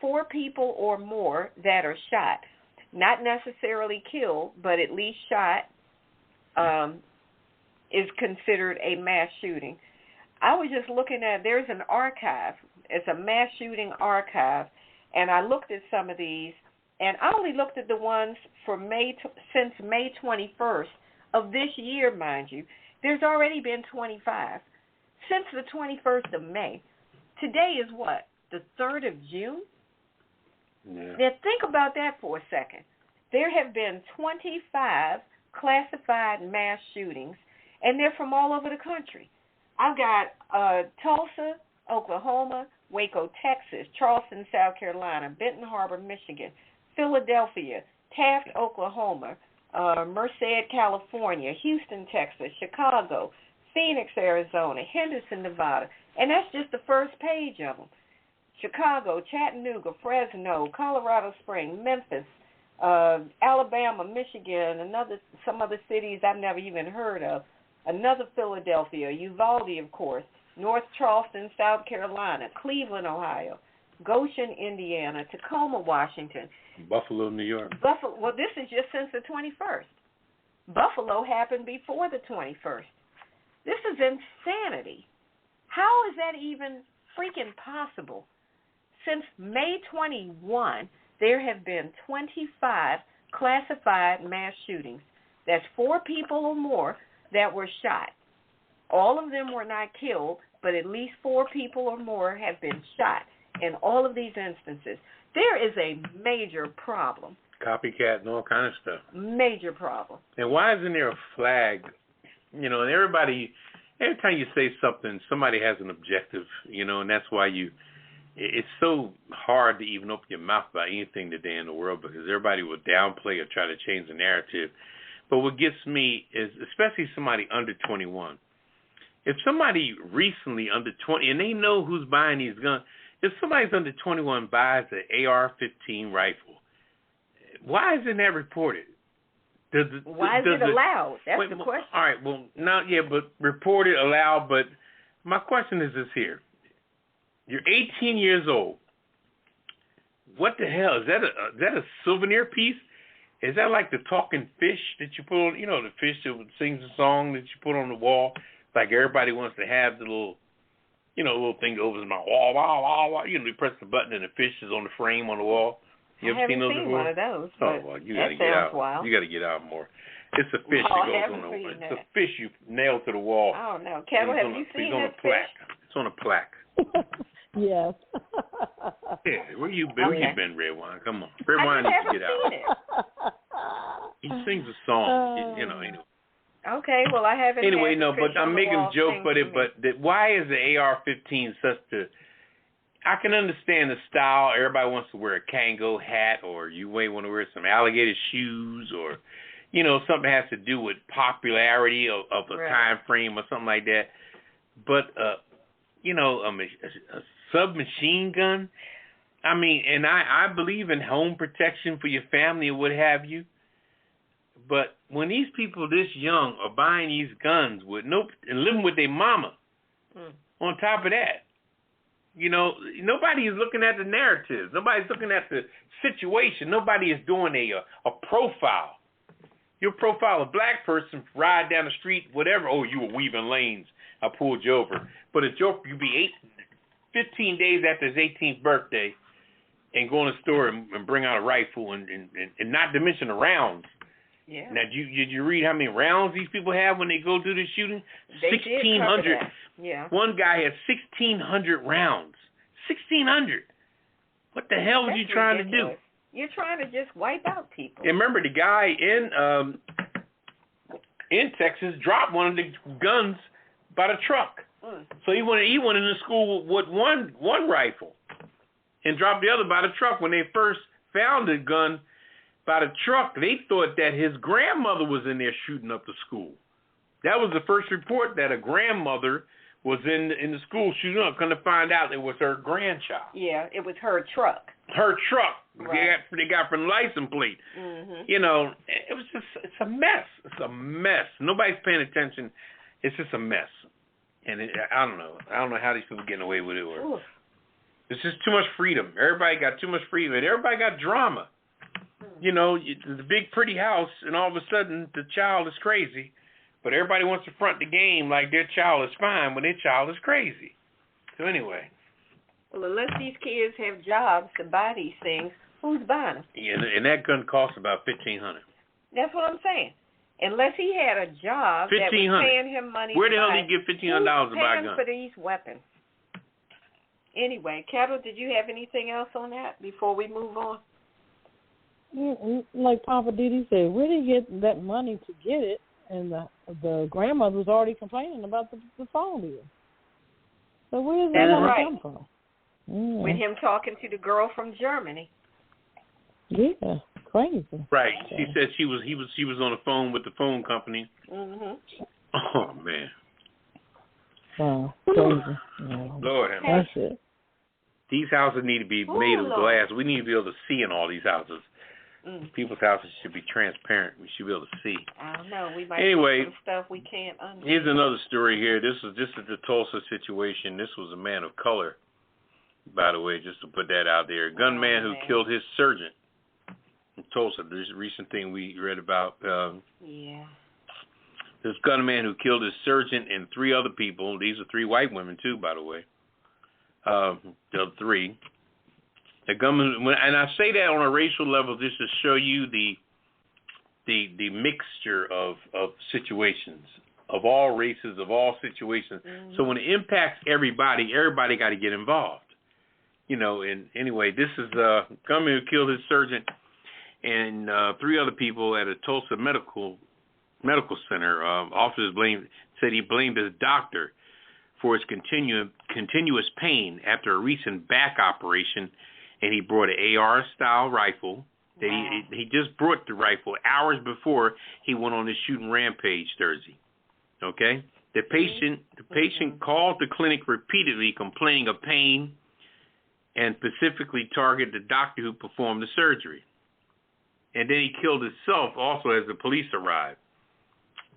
4 people or more that are shot. Not necessarily killed, but at least shot is considered a mass shooting. I was just looking at, there's an archive. It's a mass shooting archive, and I looked at some of these, and I only looked at the ones for since May 21st of this year, mind you. There's already been 25 since the 21st of May. Today is what? The 3rd of June? Yeah. Now think about that for a second. There have been 25 classified mass shootings, and they're from all over the country. I've got Tulsa, Oklahoma, Waco, Texas, Charleston, South Carolina, Benton Harbor, Michigan, Philadelphia, Taft, Oklahoma, Merced, California, Houston, Texas, Chicago, Phoenix, Arizona, Henderson, Nevada. And that's just the first page of them. Chicago, Chattanooga, Fresno, Colorado Springs, Memphis, Alabama, Michigan, some other cities I've never even heard of. Another Philadelphia, Uvalde, of course, North Charleston, South Carolina, Cleveland, Ohio, Goshen, Indiana, Tacoma, Washington. Buffalo, New York. Well, this is just since the 21st. Buffalo happened before the 21st. This is insanity. How is that even freaking possible? Since May 21, there have been 25 classified mass shootings. That's 4 people or more that were shot. All of them were not killed, but at least 4 people or more have been shot in all of these instances. There is a major problem. Copycat and all kind of stuff. Major problem. And why isn't there a flag? And every time you say something, somebody has an objective, and that's why it's so hard to even open your mouth about anything today in the world because everybody will downplay or try to change the narrative. But what gets me is, especially somebody under 21, if somebody recently under 20, and they know who's buying these guns, if somebody's under 21 buys an AR-15 rifle, why isn't that reported? Why is it allowed? That's the question. All right, well, but reported, allowed, but my question is this here. You're 18 years old. What the hell? Is that a souvenir piece? Is that like the talking fish that you put on, the fish that sings a song that you put on the wall? Like everybody wants to have the little, little thing that opens my wall, wah, wah, wah. You press the button and the fish is on the frame on the wall. You ever seen those before? One of those. Oh, well, you got to get out. Wild. You got to get out more. It's a fish that goes on the wall. It's a fish you nail to the wall. Oh, no. Ketel, have you seen that fish? It's on a plaque. Yes. Yeah, where you been, Redwine? Come on. Redwine needs to get out. He sings a song, anyway. Okay, well, I haven't. Anyway, no, but I'm making a joke, but why is the AR-15 such a... I can understand the style. Everybody wants to wear a Kango hat, or you may want to wear some alligator shoes, or, something has to do with popularity of a time frame or something like that. But, a submachine gun, I mean, and I believe in home protection for your family or what have you. But when these people this young are buying these guns and living with their mama, on top of that, nobody is looking at the narrative. Nobody's looking at the situation. Nobody is doing a profile. Your profile, a black person, ride down the street, whatever. Oh, you were weaving lanes. I pulled you over. But a joke, you be 15 days after his 18th birthday and go in the store and bring out a rifle and not to mention the rounds. Yeah. Now, did you read how many rounds these people have when they go do the shooting? 1,600. Yeah. One guy has 1,600 rounds. 1,600. What the hell was you trying to do? You're trying to just wipe out people. And remember, the guy in Texas dropped one of the guns by the truck. So he went into school with one rifle and dropped the other by the truck. When they first found the gun by the truck, they thought that his grandmother was in there shooting up the school. That was the first report, that a grandmother was in the school shooting up. Come to find out it was her grandchild. Yeah, it was her truck. Her truck. Right. They got from the license plate. Mm-hmm. It was it's a mess. It's a mess. Nobody's paying attention. It's just a mess. And I don't know. I don't know how these people getting away with it. It's just too much freedom. Everybody got too much freedom. And everybody got drama. The big pretty house, and all of a sudden the child is crazy. But everybody wants to front the game like their child is fine when their child is crazy. So anyway. Well, unless these kids have jobs to buy these things, who's buying them? Yeah, and that gun costs about $1,500. That's what I'm saying. Unless he had a job that was paying him money. Where the hell did he get $1,500 to buy a gun? For these weapons. Anyway, Ketel, did you have anything else on that before we move on? Like Poppa DD said, where did he get that money to get it? And the grandmother was already complaining about the phone bill. So where does that money come from? With him talking to the girl from Germany. Yeah, crazy. Right. She said she was on the phone with the phone company. Mhm. Oh man. Wow, crazy. Lord have mercy. These houses need to be made of glass. We need to be able to see in all these houses. People's houses should be transparent. We should be able to see. I don't know. We might see some stuff we can't understand. Here's another story here. This is the Tulsa situation. This was a man of color, by the way, just to put that out there. A gunman who killed his sergeant in Tulsa. This is a recent thing we read about. This gunman who killed his sergeant and 3 other people. These are 3 white women, too, by the way. The other 3. The gunman, and I say that on a racial level just to show you the mixture of situations, of all races, of all situations. Mm-hmm. So when it impacts everybody got to get involved. And anyway, this is a gunman who killed his sergeant and 3 other people at a Tulsa medical center. Officers said he blamed his doctor for his continuous pain after a recent back operation. And he brought an AR-style rifle. He just brought the rifle hours before he went on his shooting rampage Thursday. Okay? The patient called the clinic repeatedly complaining of pain and specifically targeted the doctor who performed the surgery. And then he killed himself also as the police arrived.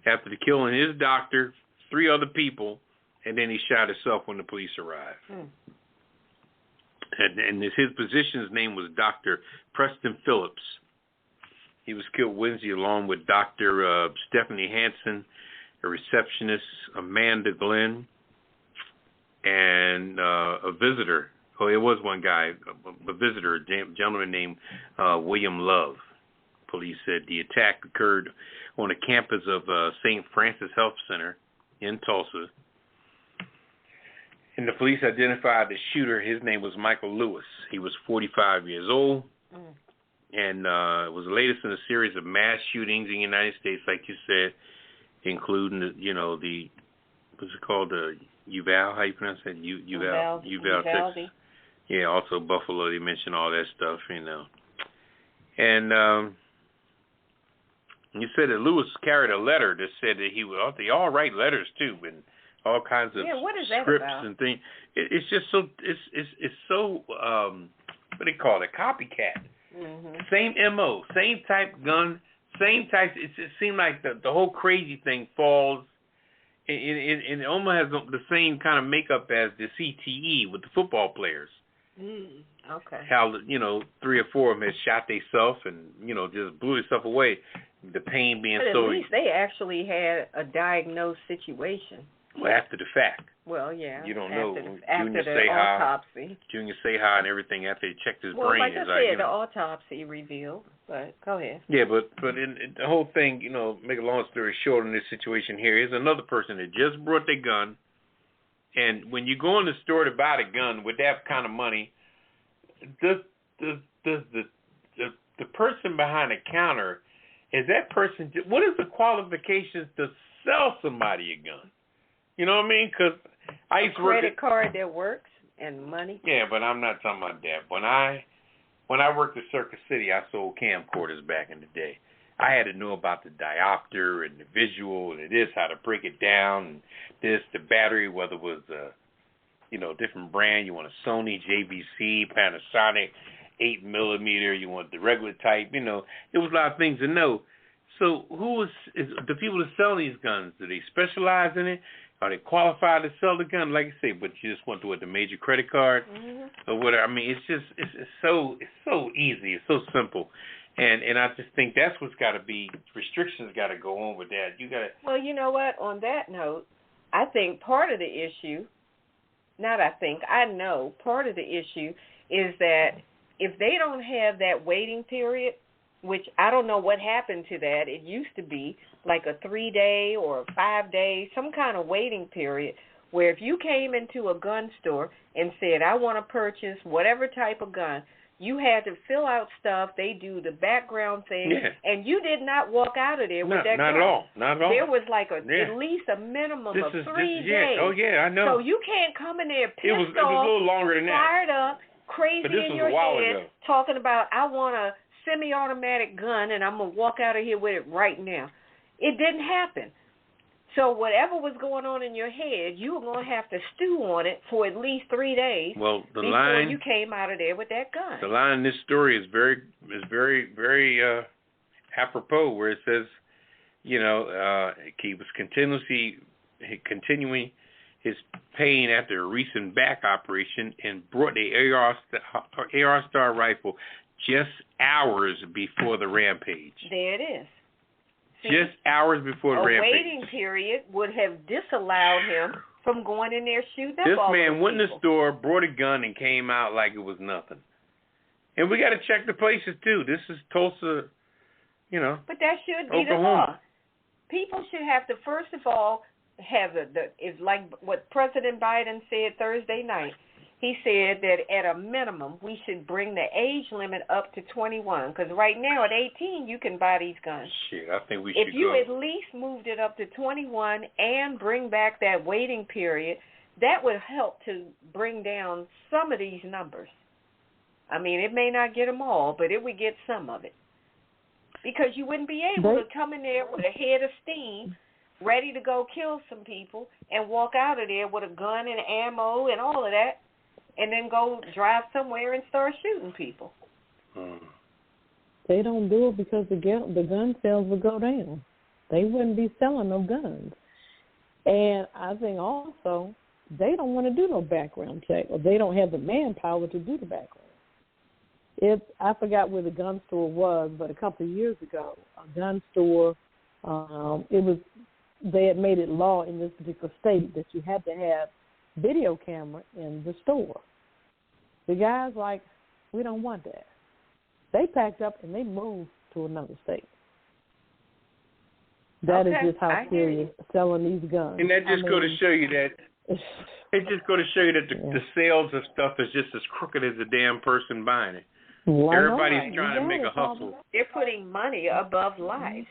After the killing his doctor, 3 other people, and then he shot himself when the police arrived. And his physician's name was Dr. Preston Phillips. He was killed Wednesday along with Dr. Stephanie Hansen, a receptionist, Amanda Glenn, and a visitor. Oh, it was one guy, a visitor, a gentleman named William Love. Police said the attack occurred on the campus of St. Francis Health Center in Tulsa. And the police identified the shooter. His name was Michael Lewis. He was 45 years old. And it was the latest in a series of mass shootings in the United States, like you said, including, the what's it called, the Uvalde, how you pronounce that? Uvalde, Texas. Yeah, also Buffalo, they mentioned all that stuff, And you said that Lewis carried a letter that said that he would, they all write letters too, and all kinds of what is that scripts about? and things. It's just so, it's so, what do they call it, copycat. Same MO, same type gun, same type. It seemed like the whole crazy thing falls. It almost has the same kind of makeup as the CTE with the football players. Okay. How 3 or 4 of them had shot themselves and just blew themselves away. The pain being but so. At least they actually had a diagnosed situation. Well, after the fact. Well, yeah. You don't know. After the autopsy. Junior Seha and everything after they checked his brain. Well, like I said, the autopsy revealed. But go ahead. Yeah, but in the whole thing, make a long story short in this situation here, here's another person that just brought their gun. And when you go in the store to buy the gun with that kind of money, the person behind the counter, is that person, what is the qualifications to sell somebody a gun? You know what I mean? Because I used to work credit card that works and money. Yeah, but I'm not talking about that. When I worked at Circuit City, I sold camcorders back in the day. I had to know about the diopter and the visual and this, how to break it down, and this, the battery, whether it was different brand. You want a Sony, JVC, Panasonic, 8mm. You want the regular type. There was a lot of things to know. So who is the people that sell these guns? Do they specialize in it? Are they qualified to sell the gun? Like I say, but you just want to do it with the major credit card or whatever. I mean, it's so easy. It's so simple. And I just think that's what's got to be, restrictions got to go on with that. You got to. Well, you know what? On that note, I think part of the issue, I know part of the issue is that if they don't have that waiting period, which I don't know what happened to that. It used to be like a 3-day or a 5-day, some kind of waiting period where if you came into a gun store and said, I want to purchase whatever type of gun, you had to fill out stuff. They do the background thing, and you did not walk out of there with that gun. Not at all. Not at all. There was like at least a minimum of 3 days. Oh, yeah, I know. So you can't come in there pissed off. It was a little longer than that. Fired up, crazy in your head, talking about, I want a semi-automatic gun, and I'm going to walk out of here with it right now. It didn't happen. So whatever was going on in your head, you were going to have to stew on it for at least 3 days before you came out of there with that gun. The line in this story is very, very apropos, where it says, he was continuing his pain after a recent back operation and brought the AR Star rifle just hours before the rampage. There it is. See, just hours before the rampage. A waiting period would have disallowed him from going in there shooting up all This man went in the store, brought a gun, and came out like it was nothing. And we got to check the places, too. This is Tulsa, But that should be Oklahoma. the law. People should have to, first of all, have it's like what President Biden said Thursday night. He said that at a minimum, we should bring the age limit up to 21. Because right now at 18, you can buy these guns. Shit, I think we should If you at least moved it up to 21 and bring back that waiting period, that would help to bring down some of these numbers. I mean, it may not get them all, but it would get some of it. Because you wouldn't be able to come in there with a head of steam, ready to go kill some people, and walk out of there with a gun and ammo and all of that. and then go drive somewhere and start shooting people. They don't do it because the gun sales would go down. They wouldn't be selling no guns. And I think also they don't want to do no background check, or they don't have the manpower to do the background. I forgot where the gun store was, but a couple of years ago, a gun store, they had made it law in this particular state that you had to have video camera in the store. The guys like, we don't want that. They packed up and they moved to another state. That is just how serious selling these guns. And that just go to show you that the sales of stuff is just as crooked as the damn person buying it. Everybody's trying to make a hustle. They're putting money above lives.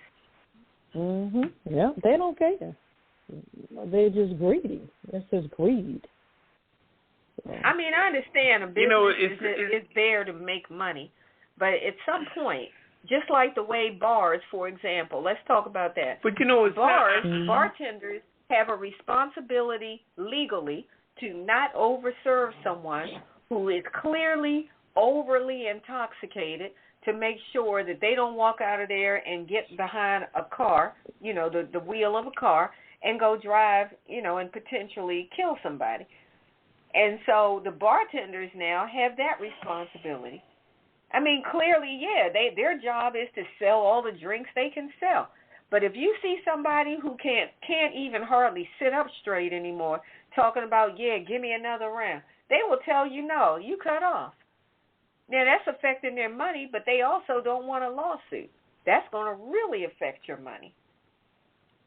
Yeah, they don't care. They're just greedy. It's just greed. I mean, I understand a business is there to make money, but at some point, just like the way bars, for example, let's talk about that. But it's bartenders have a responsibility legally to not overserve someone who is clearly overly intoxicated, to make sure that they don't walk out of there and get behind a car, the wheel of a car, and go drive, and potentially kill somebody. And so the bartenders now have that responsibility. I mean, clearly, their job is to sell all the drinks they can sell. But if you see somebody who can't even hardly sit up straight anymore, talking about, give me another round, they will tell you, no, you cut off. Now, that's affecting their money, but they also don't want a lawsuit. That's going to really affect your money.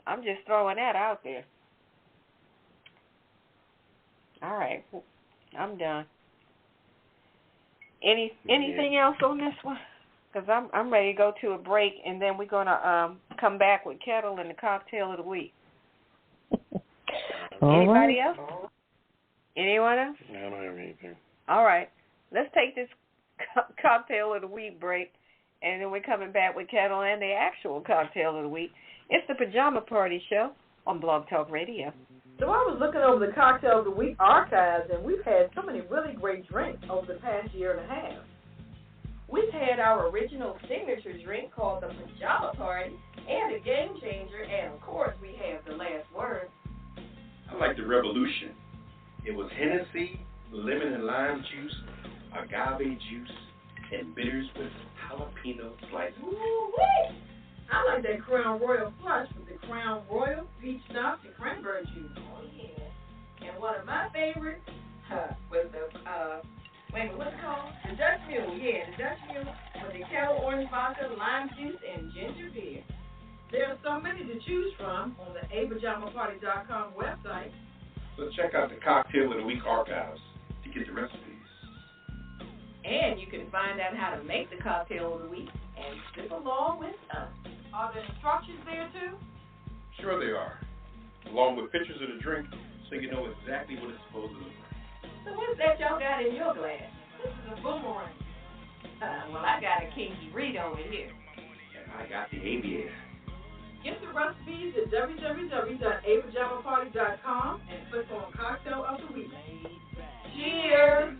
I'm just throwing that out there. All right. I'm done. Anything else on this one? Because I'm ready to go to a break, and then we're going to come back with Ketel and the cocktail of the week. Anybody else? Anyone else? No, I don't have anything. All right. Let's take this cocktail of the week break, and then we're coming back with Ketel and the actual cocktail of the week. It's the Pajama Party Show on Blog Talk Radio. So I was looking over the Cocktail of the Week archives, and we've had so many really great drinks over the past year and a half. We've had our original signature drink called the Pajama Party, and a game changer, and of course we have the last word. I like the Revolution. It was Hennessy, lemon and lime juice, agave juice, and bitters with jalapeno slices. Woo-wee! I like that Crown Royal Flush with the Crown Royal, peach schnapps, and cranberry juice. Oh, yeah. And one of my favorites was the, what's it called? The Dutch Mule. Yeah, the Dutch Mule with the Ketel orange vodka, lime juice, and ginger beer. There are so many to choose from on the apajamaparty.com website. So check out the Cocktail of the Week archives to get the recipes. And you can find out how to make the Cocktail of the Week and sip along with us. Are there instructions there, too? Sure they are, along with pictures of the drink so you know exactly what it's supposed to look like. So what's that y'all got in your glass? This is a boomerang. Well, I got a Kinky Reed over here. And I got the ABS. Get the recipes at www.apajamaparty.com and click on Cocktail of the Week. Cheers!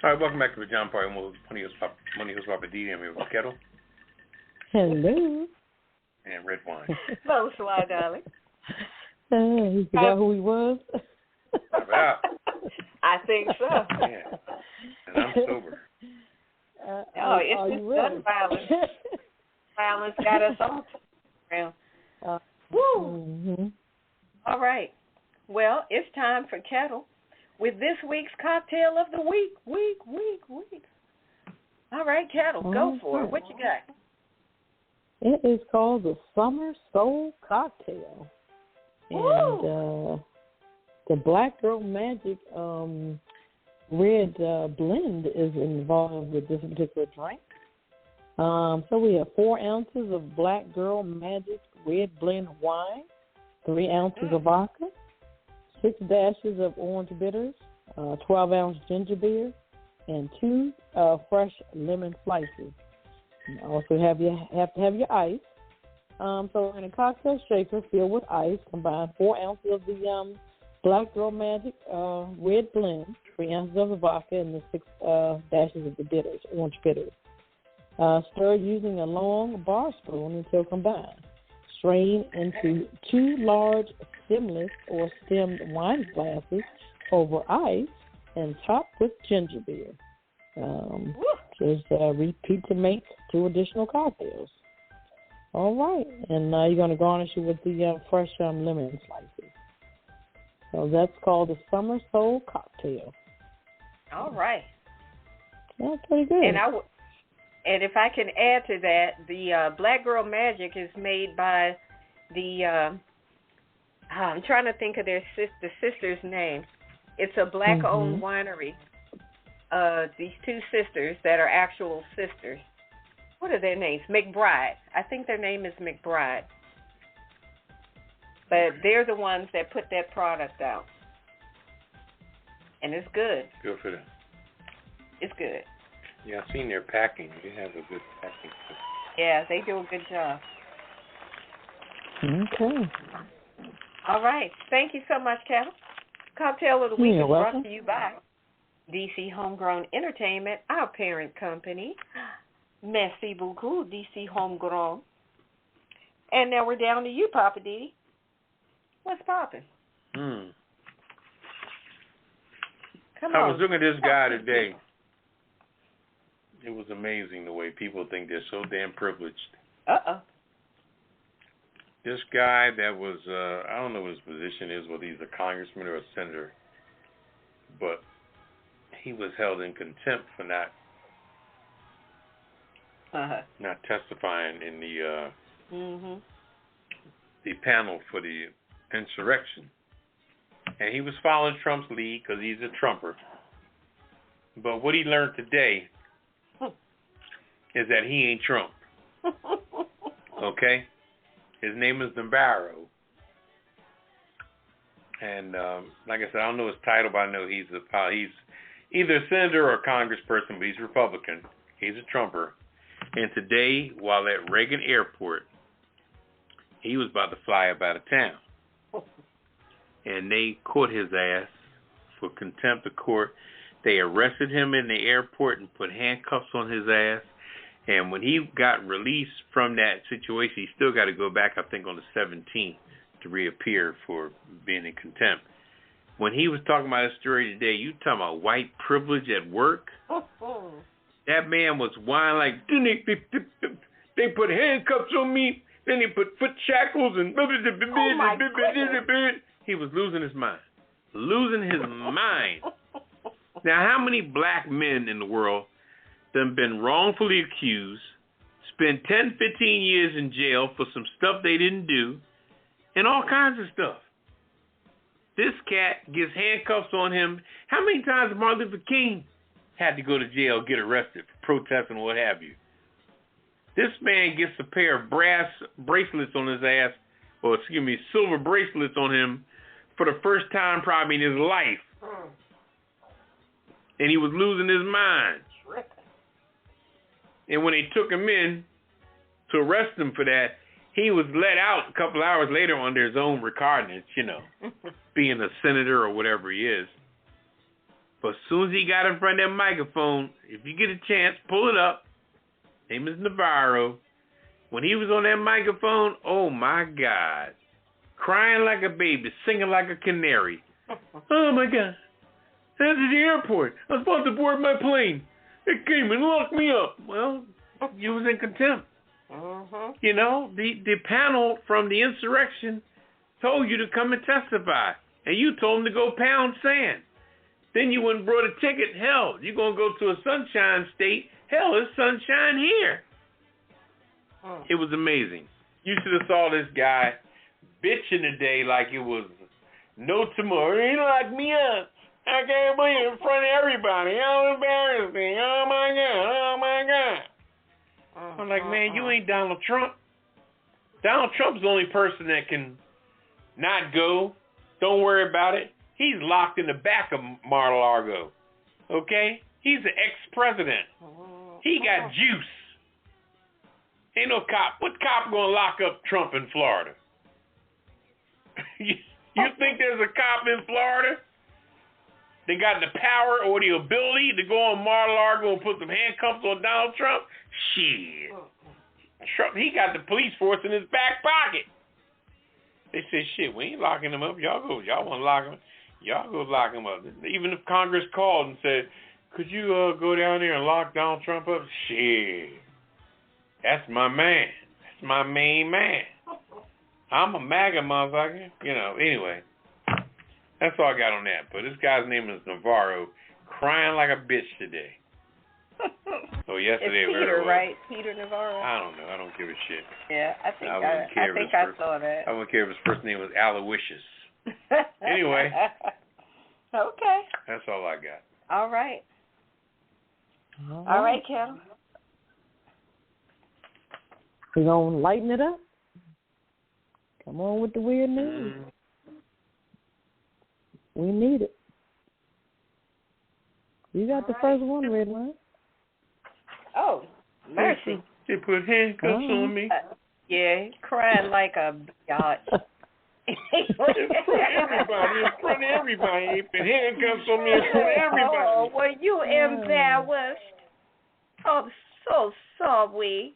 All right, welcome back to the Pajama Party. Money House Poppa DD. I'm here with Ketel. Hello. And Redwine. Hello, Sly darling. You forgot who he was? I think so. Yeah. And I'm sober. It's just gun violence. Violence got us all around. Woo! Mm-hmm. All right. Well, it's time for Ketel with this week's cocktail of the week. All right, Ketel, go for it. What you got? It is called the Summer Soul Cocktail. And the Black Girl Magic red blend is involved with this particular drink. So we have 4 ounces of Black Girl Magic red blend wine, 3 ounces of vodka, 6 dashes of orange bitters, 12-ounce ginger beer, and 2 fresh lemon slices. You also have to have your ice. So in a cocktail shaker filled with ice, combine 4 ounces of the Black Girl Magic red blend, 3 ounces of the vodka, and the 6 dashes of the bitters, orange bitters. Stir using a long bar spoon until combined. Strain into 2 large stemless or stemmed wine glasses over ice and top with ginger beer. Just repeat to make 2 additional cocktails. All right, and you're going to garnish it with the fresh lemon slices. So that's called the Summer Soul Cocktail. All right. That's pretty good. And if I can add to that, the Black Girl Magic is made by the, I'm trying to think of the sister's name. It's a black-owned winery. These 2 sisters that are actual sisters. What are their names? McBride. I think their name is McBride. But they're the ones that put that product out. And it's good. Good for them. It's good. Yeah, I've seen their packing. They have a good packing. Yeah, they do a good job. Okay. All right. Thank you so much, Ketel. Cocktail of the Week is brought to you by DC Homegrown Entertainment, our parent company. Merci beaucoup, DC Homegrown. And now we're down to you, Poppa DD. What's poppin'? Come on. I was looking at this guy today. It was amazing the way people think they're so damn privileged. Uh-oh. This guy that was, I don't know what his position is, whether he's a congressman or a senator, but he was held in contempt for not testifying in the panel for the insurrection. And he was following Trump's lead because he's a Trumper. But what he learned today is that he ain't Trump. Okay? His name is Navarro. And like I said, I don't know his title, but I know he's either a senator or a congressperson, but he's Republican. He's a Trumper. And today, while at Reagan Airport, he was about to fly up out of town. And they caught his ass for contempt of court. They arrested him in the airport and put handcuffs on his ass. And when he got released from that situation, he still got to go back, I think, on the 17th to reappear for being in contempt. When he was talking about his story today, you talking about white privilege at work? That man was whining like, they put handcuffs on me, then they put foot shackles and he was losing his mind. Losing his mind. Now, how many black men in the world that have been wrongfully accused, spent 10, 15 years in jail for some stuff they didn't do, and all kinds of stuff? This cat gets handcuffs on him. How many times Martin Luther King had to go to jail, get arrested for protesting, what have you? This man gets a pair of brass bracelets on his ass, or silver bracelets on him for the first time probably in his life. And he was losing his mind. And when they took him in to arrest him for that, he was let out a couple hours later under his own recognizance, being a senator or whatever he is. But as soon as he got in front of that microphone, if you get a chance, pull it up. Name is Navarro. When he was on that microphone, oh my God. Crying like a baby, singing like a canary. Oh my God. That's at the airport. I was about to board my plane. It came and locked me up. Well, you was in contempt. You know, the panel from the insurrection told you to come and testify. And you told them to go pound sand. Then you went and brought a ticket. Hell, you're going to go to a sunshine state. Hell, it's sunshine here. It was amazing. You should have saw this guy bitching today like it was no tomorrow. He locked me up. I can't believe it in front of everybody. How embarrassing. Oh, my God. Oh, my God. I'm like, man, you ain't Donald Trump. Donald Trump's the only person that can not go. Don't worry about it. He's locked in the back of Mar-a-Lago. Okay? He's an ex-president. He got juice. Ain't no cop. What cop gonna lock up Trump in Florida? You think there's a cop in Florida? They got the power or the ability to go on Mar-a-Lago and put some handcuffs on Donald Trump? Shit. Trump, he got the police force in his back pocket. They said, shit, we ain't locking him up. Y'all want to lock him? Y'all go lock him up. Even if Congress called and said, could you go down there and lock Donald Trump up? Shit. That's my man. That's my main man. I'm a MAGA motherfucker. Anyway. That's all I got on that. But this guy's name is Navarro, crying like a bitch today. So yesterday, it's Peter, right? Peter Navarro. I don't know. I don't give a shit. Yeah, I think I saw that. I wouldn't care if his first name was Aloysius. Anyway. Okay. That's all I got. All right. All right, Ketel. We're going to lighten it up. Come on with the weird news. We need it. You got the first one, Redwine. Oh, mercy. They put handcuffs on me. Yeah, crying like a yacht. In front of everybody. They put handcuffs on me in front of everybody. Oh, were you embarrassed? Oh, so sorry.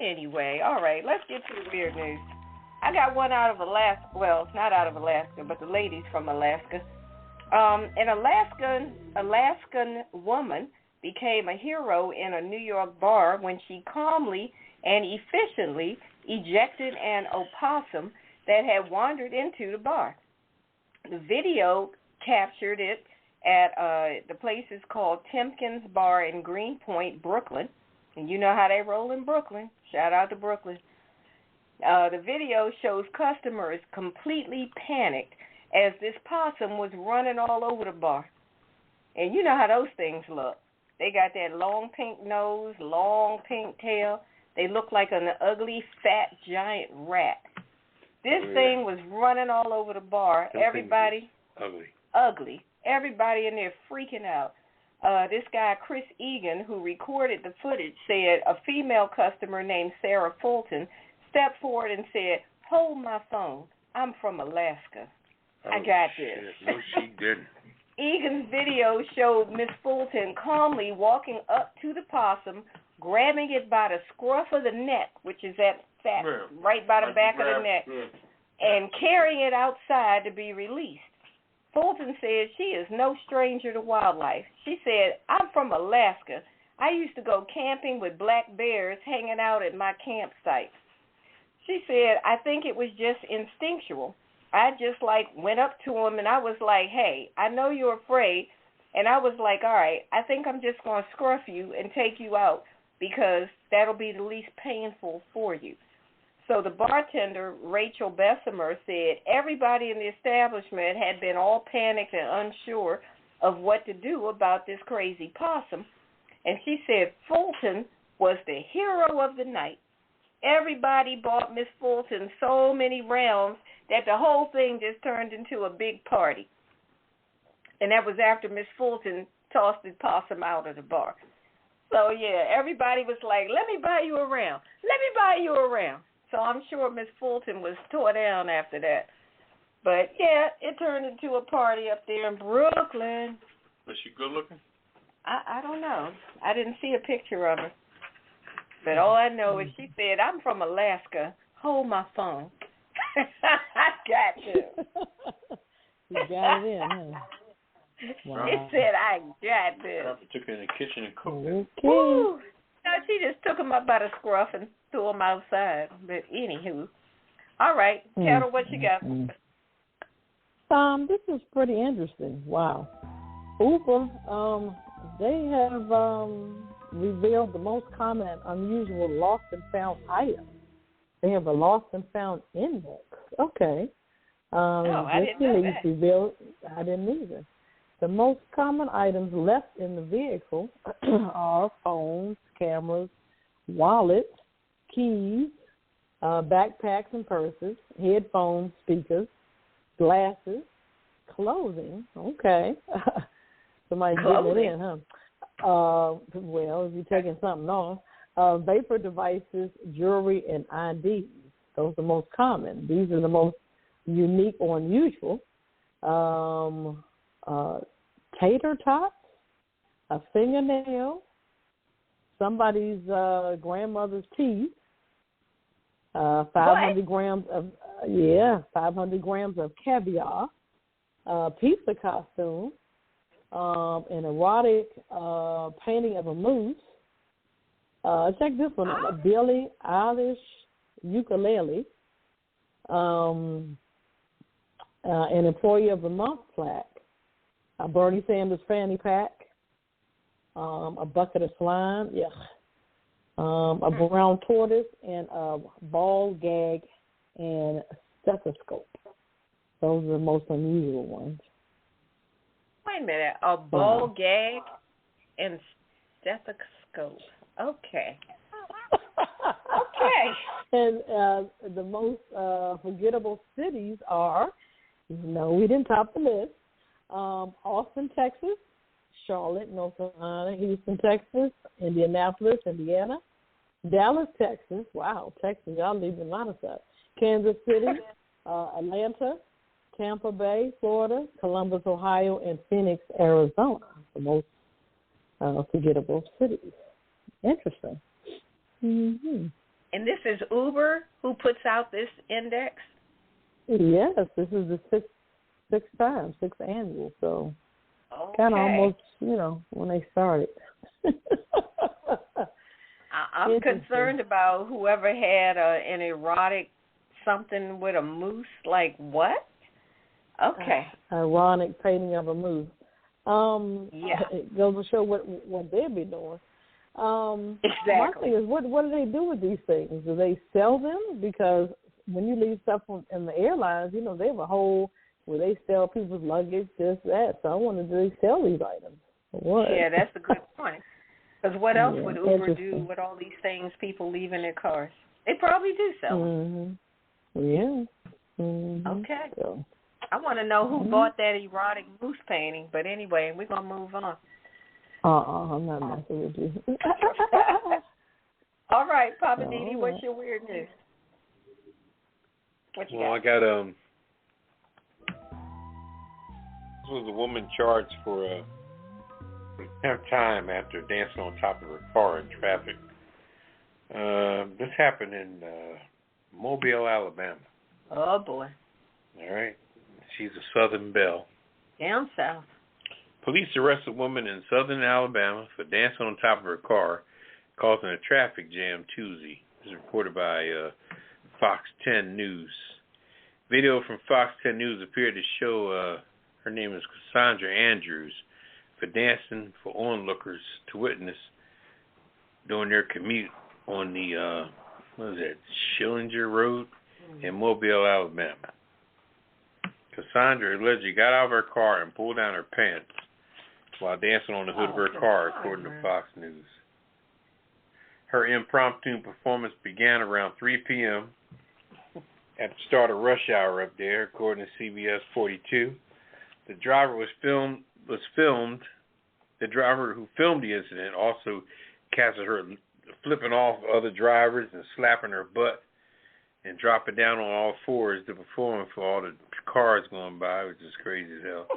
Anyway, all right, let's get to the weird news. I got one out of Alaska. Well, it's not out of Alaska, but the lady's from Alaska. An Alaskan woman became a hero in a New York bar when she calmly and efficiently ejected an opossum that had wandered into the bar. The video captured it at the place is called Timkins Bar in Greenpoint, Brooklyn. And you know how they roll in Brooklyn. Shout out to Brooklyn. The video shows customers completely panicked as this possum was running all over the bar. And you know how those things look. They got that long pink nose, long pink tail. They look like an ugly, fat, giant rat. This thing was running all over the bar. Everybody, ugly. Everybody in there freaking out. This guy, Chris Egan, who recorded the footage, said a female customer named Sarah Fulton stepped forward and said, "Hold my phone. I'm from Alaska. I got this." No, she didn't. Egan's video showed Miss Fulton calmly walking up to the possum, grabbing it by the scruff of the neck, which is that fat, right by the back of the neck, and carrying it outside to be released. Fulton said she is no stranger to wildlife. She said, "I'm from Alaska. I used to go camping with black bears hanging out at my campsite." She said, "I think it was just instinctual. I just went up to him and I was like, 'Hey, I know you're afraid.' And I was like, 'All right, I think I'm just going to scruff you and take you out because that'll be the least painful for you.'" So the bartender, Rachel Bessemer, said everybody in the establishment had been all panicked and unsure of what to do about this crazy possum. And she said Fulton was the hero of the night. Everybody bought Miss Fulton so many rounds that the whole thing just turned into a big party. And that was after Miss Fulton tossed the possum out of the bar. So, yeah, everybody was like, "Let me buy you a round. Let me buy you a round." So I'm sure Miss Fulton was tore down after that. But, yeah, it turned into a party up there in Brooklyn. Was she good looking? I don't know. I didn't see a picture of her. But all I know is she said, "I'm from Alaska. Hold my phone." I got you. You got it in, huh? Wow. It said, "I got this." I took her in the kitchen and cooked it. Okay. Woo. No, she just took him up by the scruff and threw him outside. But anywho. All right. Ketel, what you got? This is pretty interesting. Wow. Uber, they have revealed the most common and unusual lost and found items. They have a lost and found index. Okay. I didn't know that. Revealed, I didn't either. The most common items left in the vehicle are phones, cameras, wallets, keys, backpacks and purses, headphones, speakers, glasses, clothing. Okay. Somebody getting it in, huh? Well, if you're taking something off. Vapor devices, jewelry, and IDs. Those are the most common. These are the most unique or unusual. Tater tots, a fingernail, somebody's grandmother's teeth, 500 grams of 500 grams of caviar, pizza costume, an erotic painting of a moose. Check this one out: a Billie Eilish ukulele, an Employee of the Month plaque, a Bernie Sanders fanny pack, a bucket of slime, a brown tortoise, and a ball gag and stethoscope. Those are the most unusual ones. Wait a minute, a ball gag and stethoscope. Okay. Okay. And the most forgettable cities are, no, we didn't top the list, Austin, Texas, Charlotte, North Carolina, Houston, Texas, Indianapolis, Indiana, Dallas, Texas, wow, Texas, y'all leaving a lot of stuff, Kansas City, Atlanta, Tampa Bay, Florida, Columbus, Ohio, and Phoenix, Arizona, the most forgettable cities. Interesting. Mm-hmm. And this is Uber who puts out this index? Yes, this is the sixth annual, so kind of almost, when they started. I'm concerned about whoever had an erotic something with a moose. Like what? Okay. Ironic painting of a moose. It goes to show what they'd be doing. Exactly. My thing is, what do they do with these things? Do they sell them? Because when you leave stuff in the airlines, they have a whole where they sell people's luggage, this, that. So I wonder, do they sell these items? What? Yeah, that's a good point. Because what else would Uber do with all these things people leave in their cars? They probably do sell them. Yeah. Mm-hmm. Okay. So. I want to know who bought that erotic moose painting. But anyway, we're going to move on. I'm not messing with you. All right, Poppa DD, what's your weird news? What you got? I got this was a woman charged for time after dancing on top of her car in traffic. This happened in Mobile, Alabama. Oh boy! All right, she's a Southern belle. Down south. Police arrested a woman in southern Alabama for dancing on top of her car, causing a traffic jam Tuesday. This is reported by Fox 10 News. Video from Fox 10 News appeared to show her name is Cassandra Andrews for dancing for onlookers to witness during their commute on the Schillinger Road in Mobile, Alabama. Cassandra allegedly got out of her car and pulled down her pants while dancing on the hood of her car, according to Fox News. Her impromptu performance began around 3 p.m. at the start of rush hour up there, according to CBS 42. The driver was filmed. The driver who filmed the incident also captured her flipping off other drivers and slapping her butt and dropping down on all fours to perform for all the cars going by, which is crazy as hell.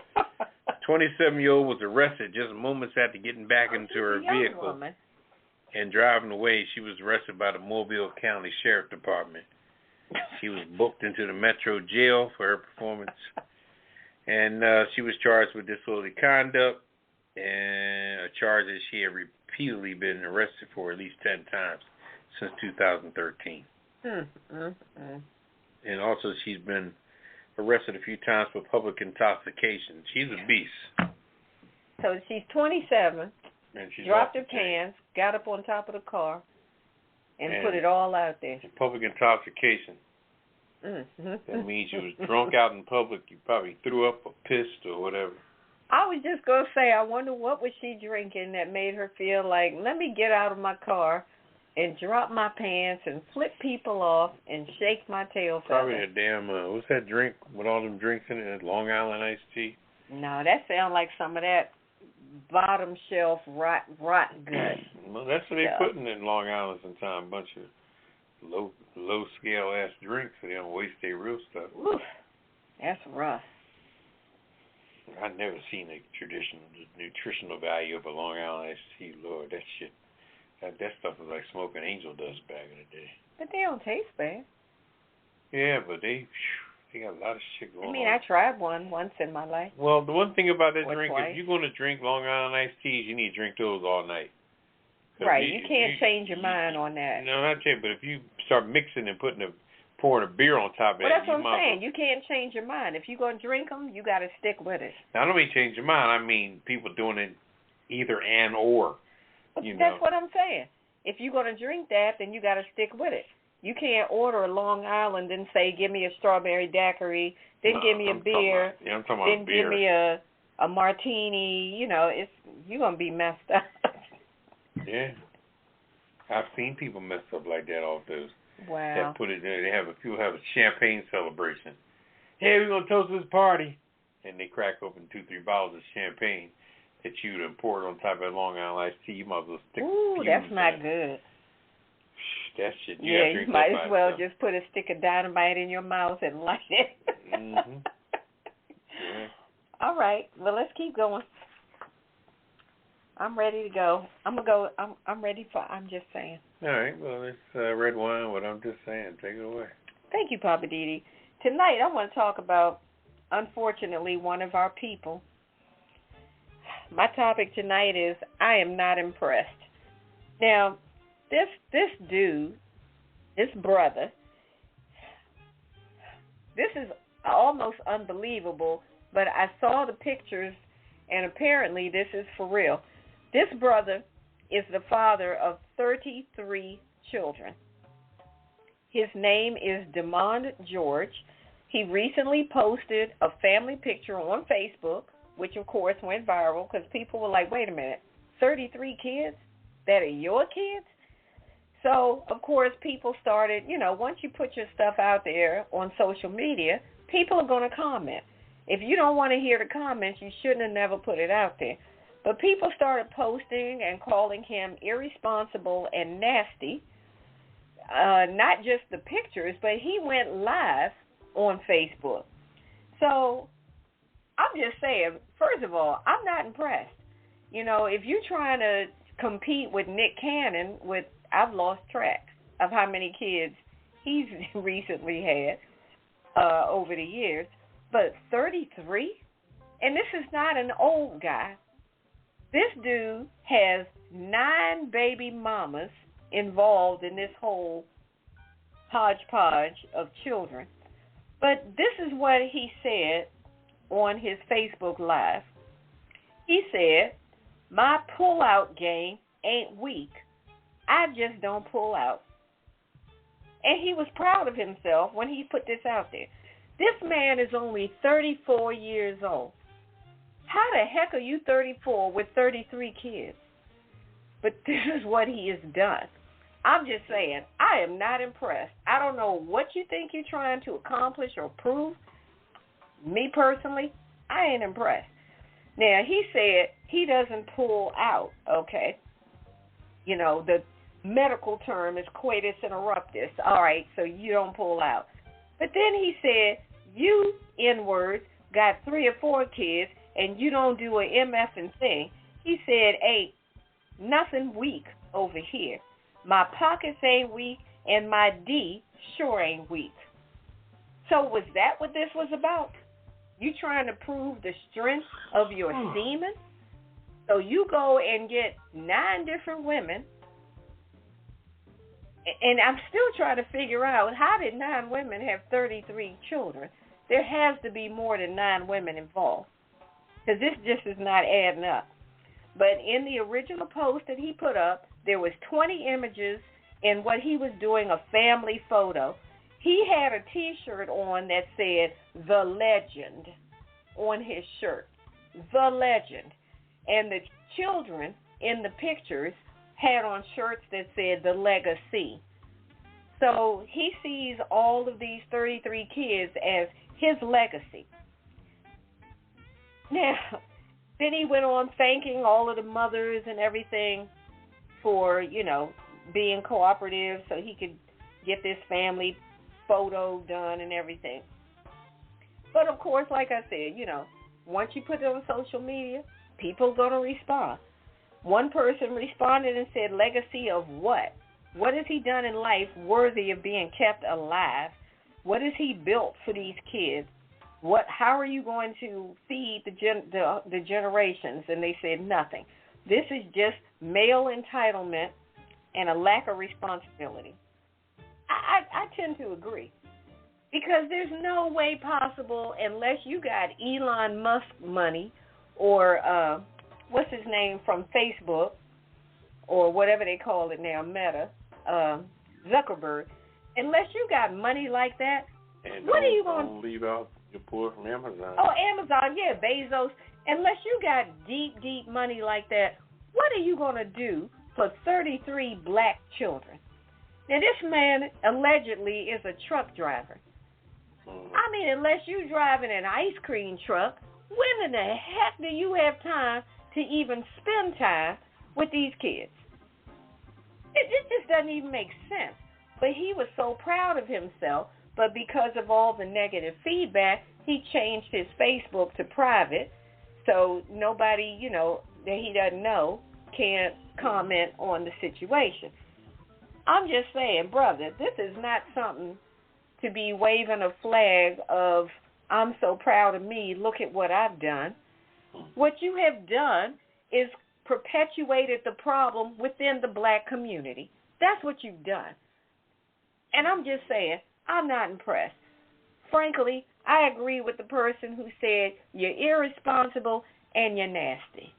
27-year-old was arrested just moments after getting back into her vehicle and driving away. She was arrested by the Mobile County Sheriff Department. She was booked into the Metro Jail for her performance, and she was charged with disorderly conduct and a charge that she had repeatedly been arrested for at least 10 times since 2013. And also she's been arrested a few times for public intoxication. She's a beast. So she's 27, and she's dropped her pants, got up on top of the car, and put it all out there. Public intoxication. That means you was drunk out in public. You probably threw up or pissed or whatever. I was just going to say, I wonder what was she drinking that made her feel like, let me get out of my car and drop my pants and flip people off and shake my tail Probably feather. a damn, what's that drink with all them drinks in it? Long Island iced tea? No, that sounds like some of that bottom shelf rot gut. Well, that's what they putting in Long Island sometimes. A bunch of low scale ass drinks so they don't waste their real stuff. Oof, that's rough. I've never seen the nutritional value of a Long Island iced tea. Lord, that shit. That stuff was like smoking angel dust back in the day. But they don't taste bad. Yeah, but they got a lot of shit going on. I mean, I tried one once in my life. Well, the one thing about that drink, twice. if you're going to drink Long Island iced teas, you need to drink those all night. Right, you can't change your mind on that. No, not change, but if you start mixing and pouring a beer on top of Well, that, that's what I'm saying. You can't change your mind. If you're going to drink them, you got to stick with it. Now, I don't mean change your mind. I mean people doing it either and or. That's what I'm saying. If you're going to drink that, then you got to stick with it. You can't order a Long Island and say, give me a strawberry daiquiri, then give me a beer, I'm talking then about beer. give me a martini. You're going to be messed up. Yeah. I've seen people mess up like that off those. Wow. That put it there. People have a champagne celebration. Hey, we're going to toast this party. And they crack open 2-3 bottles of champagne that you'd have poured on top of that Long Island iced tea. You might as well stick Ooh, that's not good. That shit. You might as well just put a stick of dynamite in your mouth and light it. Mm-hmm. Yeah. All right. Well, let's keep going. I'm ready to go. I'm ready for I'm Just Saying. All right. Well, it's Redwine, what I'm just saying. Take it away. Thank you, Poppa DD. Tonight, I want to talk about, unfortunately, one of our people. My topic tonight is, I am not impressed. Now, this dude, this brother, this is almost unbelievable, but I saw the pictures, and apparently this is for real. This brother is the father of 33 children. His name is Demond George. He recently posted a family picture on Facebook, which of course went viral because people were like, wait a minute, 33 kids? That are your kids? So, of course, people started, once you put your stuff out there on social media, people are going to comment. If you don't want to hear the comments, you shouldn't have never put it out there. But people started posting and calling him irresponsible and nasty. Not just the pictures, but he went live on Facebook. So I'm just saying, first of all, I'm not impressed. If you're trying to compete with Nick Cannon, I've lost track of how many kids he's recently had over the years, but 33? And this is not an old guy. This dude has 9 baby mamas involved in this whole hodgepodge of children. But this is what he said on his Facebook Live. He said, my pull-out game ain't weak. I just don't pull out. And he was proud of himself when he put this out there. This man is only 34 years old. How the heck are you 34 with 33 kids? But this is what he has done. I'm just saying, I am not impressed. I don't know what you think you're trying to accomplish or prove. Me personally, I ain't impressed. Now, he said he doesn't pull out, okay? The medical term is coitus interruptus. All right, so you don't pull out. But then he said, you, N-words, got 3 or 4 kids, and you don't do a MF thing. He said, hey, nothing weak over here. My pockets ain't weak, and my D sure ain't weak. So was that what this was about? You trying to prove the strength of your semen? So you go and get 9 different women, and I'm still trying to figure out, how did 9 women have 33 children? There has to be more than 9 women involved, because this just is not adding up. But in the original post that he put up, there was 20 images in what he was doing, a family photo. He had a T-shirt on that said, The Legend, on his shirt. The Legend. And the children in the pictures had on shirts that said the legacy. So he sees all of these 33 kids as his legacy. Now, then he went on thanking all of the mothers and everything for, being cooperative so he could get this family photo done and everything. But, of course, like I said, once you put it on social media, people are going to respond. One person responded and said, legacy of what? What has he done in life worthy of being kept alive? What has he built for these kids? How are you going to feed the generations? And they said nothing. This is just male entitlement and a lack of responsibility. I tend to agree. Because there's no way possible, unless you got Elon Musk money or what's his name from Facebook or whatever they call it now, Meta, Zuckerberg, unless you got money like that, and what are you going to leave out your boy from Amazon? Oh, Amazon, yeah, Bezos. Unless you got deep, deep money like that, what are you going to do for 33 black children? Now, this man allegedly is a truck driver. I mean, unless you're driving an ice cream truck, when in the heck do you have time to even spend time with these kids? It just doesn't even make sense. But he was so proud of himself, but because of all the negative feedback, he changed his Facebook to private, so nobody, that he doesn't know can't comment on the situation. I'm just saying, brother, this is not something to be waving a flag of, I'm so proud of me, look at what I've done. What you have done is perpetuated the problem within the black community. That's what you've done. And I'm just saying, I'm not impressed. Frankly, I agree with the person who said you're irresponsible and you're nasty.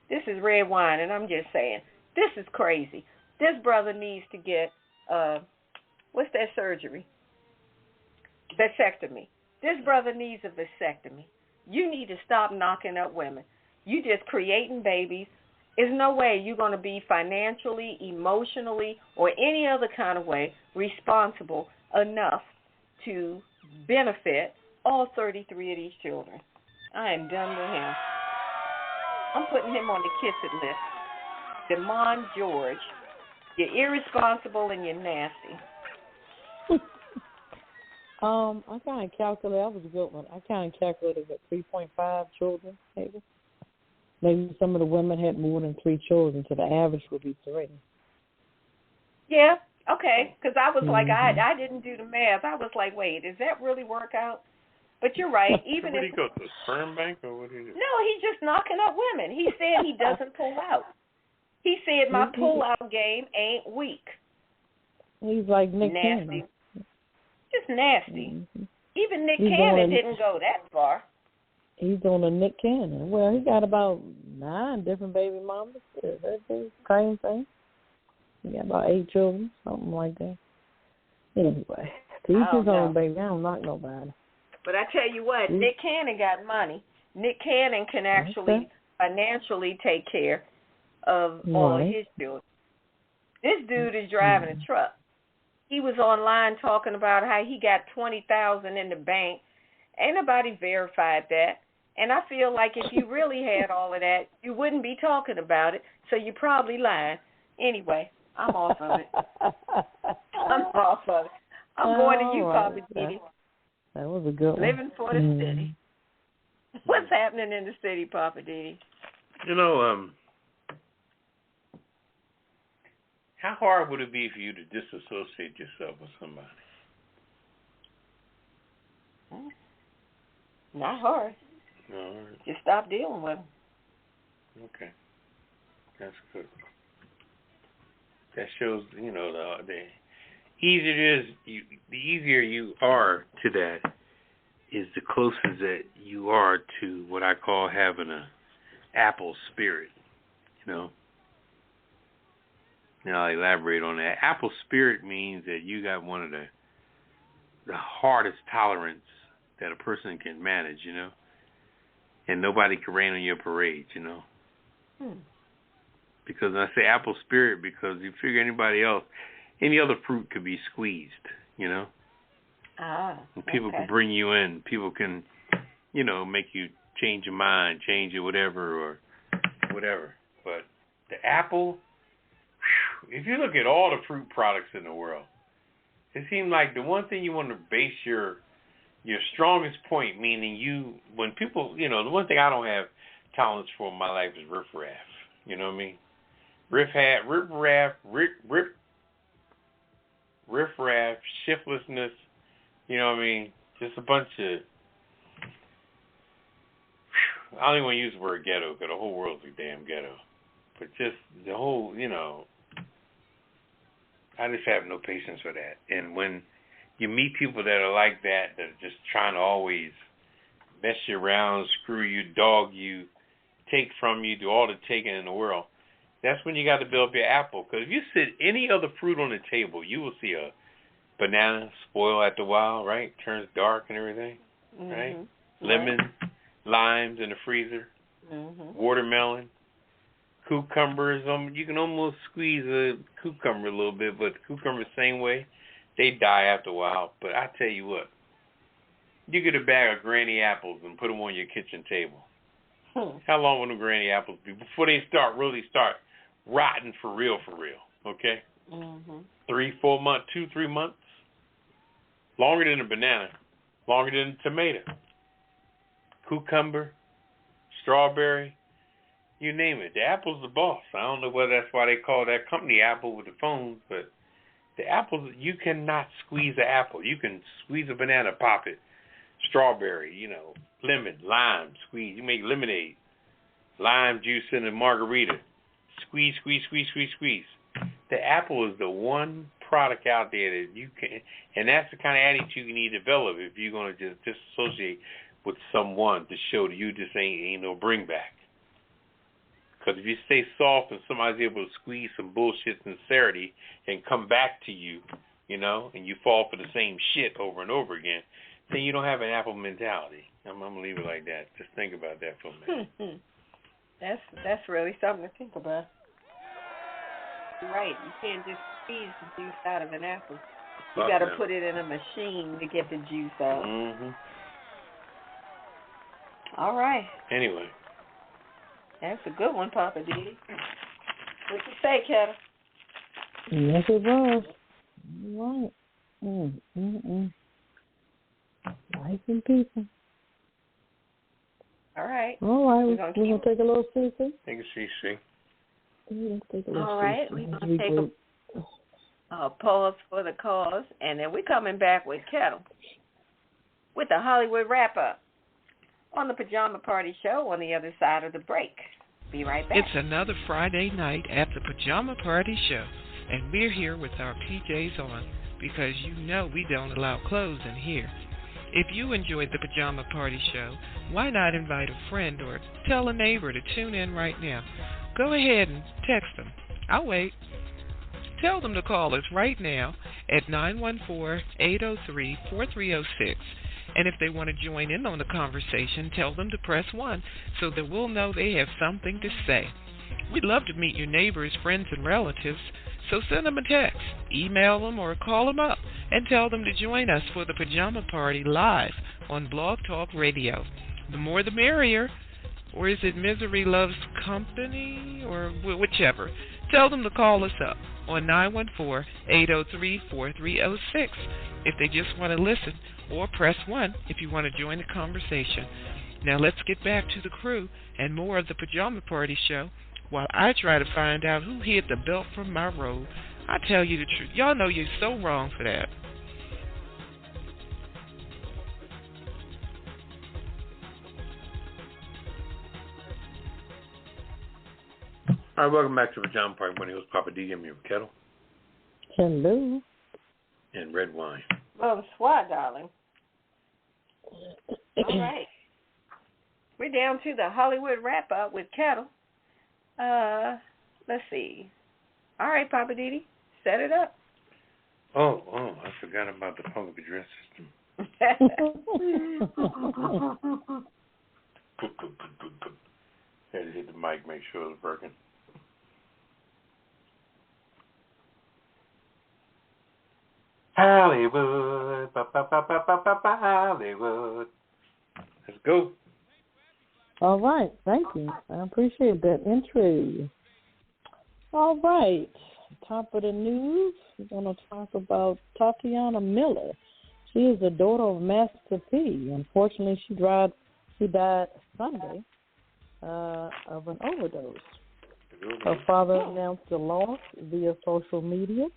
This is Redwine, and I'm just saying, this is crazy. This brother needs to get, what's that surgery? Vasectomy. This brother needs a vasectomy. You need to stop knocking up women. You just creating babies. There's no way you're going to be financially, emotionally, or any other kind of way responsible enough to benefit all 33 of these children. I am done with him. I'm putting him on the kiss it list. Demond George, you're irresponsible and you're nasty. I kind of calculated, that was a good one. I kind of calculated that 3.5 children, maybe. Maybe some of the women had more than 3 children, so the average would be 3. Yeah, okay, because I was like, I didn't do the math. I was like, wait, does that really work out? But you're right. Even Where if did he go, to the sperm bank, or what did he do? No, he's just knocking up women. He said he doesn't pull out. He said my pull-out game ain't weak. He's like Nick nasty. Cannon. Just nasty. Mm-hmm. Even Nick Cannon didn't go that far. He's on a Nick Cannon. Well, he got about 9 different baby mamas. That's the same thing. He got about 8 children, something like that. Anyway, he's his own baby. I don't knock nobody. But I tell you what, Nick Cannon got money. Nick Cannon can actually financially take care of all of his children. This dude is driving a truck. He was online talking about how he got $20,000 in the bank. Ain't nobody verified that. And I feel like if you really had all of that, you wouldn't be talking about it. So you're probably lying. Anyway, I'm off of it. I'm off of it. I'm going to you, Poppa DD. That was a good one. Living for the city. What's happening in the city, Poppa DD? How hard would it be for you to disassociate yourself with somebody? Not hard. No. Just stop dealing with them. Okay. That's good. That shows, the easier it is, the easier you are to that is the closest that you are to what I call having a apple spirit, Now I'll elaborate on that. Apple spirit means that you got one of the hardest tolerance that a person can manage, and nobody can rain on your parade, Because I say apple spirit because you figure any other fruit could be squeezed, you know? And people can bring you in. People can, you know, make you change your mind, change it, whatever. But the apple, if you look at all the fruit products in the world, it seems like the one thing you want to base your strongest point, meaning when people, you know, the one thing I don't have tolerance for in my life is riffraff. You know what I mean? Riffraff, shiftlessness, you know what I mean? Just a bunch of, I don't even want to use the word ghetto because the whole world's a damn ghetto. But just the whole, you know, I just have no patience for that. And when you meet people that are like that are just trying to always mess you around, screw you, dog you, take from you, do all the taking in the world, that's when you got to build up your apple. Because if you sit any other fruit on the table, you will see a banana spoil after a while, right? Turns dark and everything, right? Lemon, limes in the freezer, watermelon, cucumbers. You can almost squeeze a cucumber a little bit, but cucumbers same way. They die after a while. But I tell you what, you get a bag of granny apples and put them on your kitchen table. How long will the granny apples be before they really start rotting for real, okay? 3, 4 months, 2, 3 months. Longer than a banana, longer than a tomato. Cucumber, strawberry, you name it. The apple's the boss. I don't know whether that's why they call that company Apple with the phones, but the apples, you cannot squeeze an apple. You can squeeze a banana, pop it. Strawberry, you know, lemon, lime, squeeze. You make lemonade, lime juice in a margarita. Squeeze. The apple is the one product out there that you can, and that's the kind of attitude you need to develop if you're going to just disassociate with someone to show that you just ain't no bring back. Because if you stay soft and somebody's able to squeeze some bullshit sincerity and come back to you, you know, and you fall for the same shit over and over again, then you don't have an apple mentality. I'm going to leave it like that. Just think about that for a minute. That's really something to think about. Right. You can't just squeeze the juice out of an apple. You got to put it in a machine to get the juice out. All right. Anyway. That's a good one, Poppa DD. What you say, Ketel? Yes, it was. Right. Life and people. All right. We're going to take a little CC. Take a CC. All right. We're going to take a pause for the cause, and then we're coming back with Ketel with the Hollywood wrap-up on the Pajama Party Show on the other side of the break. Be right back. It's another Friday night at the Pajama Party Show, and we're here with our PJs on because you know we don't allow clothes in here. If you enjoyed the Pajama Party Show, why not invite a friend or tell a neighbor to tune in right now? Go ahead and text them. I'll wait. Tell them to call us right now at 914-803-4306. And if they want to join in on the conversation, tell them to press 1 so that we'll know they have something to say. We'd love to meet your neighbors, friends, and relatives, so send them a text, email them, or call them up and tell them to join us for the Pajama Party live on Blog Talk Radio. The more the merrier. Or is it Misery Loves Company? Or whichever. Tell them to call us up on 914-803-4306 if they just want to listen, or press 1 if you want to join the conversation. Now let's get back to the crew and more of the Pajama Party Show while I try to find out who hid the belt from my robe. I tell you the truth. Y'all know you're so wrong for that. All right, welcome back to Pajama Party. My name is Poppa DD. I'm here with Ketel. Hello. And Redwine. Bonsoir, darling. All right. We're down to the Hollywood wrap-up with Ketel. Let's see. All right, Poppa DD, set it up. Oh, I forgot about the public address system. Had to hit the mic, make sure it was working. Hollywood. Hollywood. Let's go. All right. Thank you. I appreciate that intro. All right. Top of the news. We're going to talk about Tatiana Miller. She is the daughter of Master P. Unfortunately, she died Sunday of an overdose. Her father announced the loss via social media.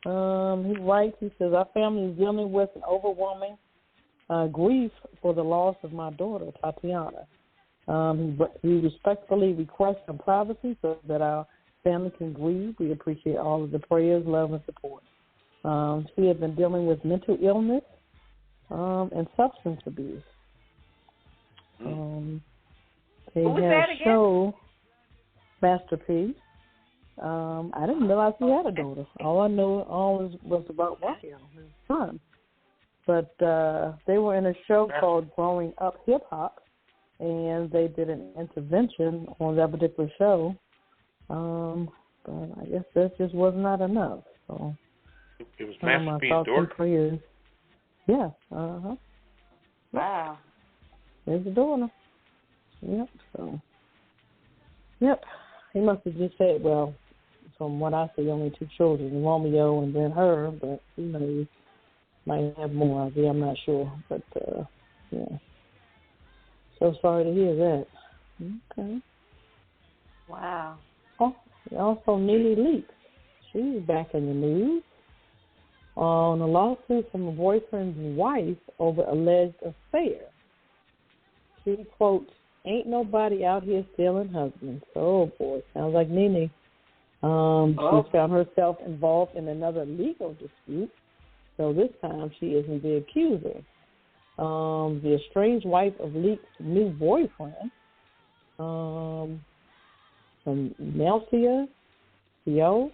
He writes, he says, our family is dealing with an overwhelming grief for the loss of my daughter, Tatiana. He respectfully requests some privacy so that our family can grieve. We appreciate all of the prayers, love, and support. She has been dealing with mental illness and substance abuse. They Who was had that a again? show, Master P. I didn't realize he had a daughter. All I knew was about Raphael, his son. But they were in a show called Growing Up Hip Hop, and they did an intervention on that particular show. But I guess that just was not enough. So it was Master P's daughter? Prayers. Yeah. Uh-huh. Wow. There's the daughter. Yep. So. Yep. He must have just said, well, from what I see, only 2 children, Romeo and then her, but who knows, might have more idea, I'm not sure. But, yeah. So sorry to hear that. Okay. Wow. Oh, also Nene Leakes. She's back in the news on a lawsuit from a boyfriend's wife over alleged affair. She quotes, ain't nobody out here stealing husbands. Oh, boy. Sounds like Nene. She found herself involved in another legal dispute. So this time she isn't the accuser. The estranged wife of Leak's new boyfriend, from Nelsia Theo,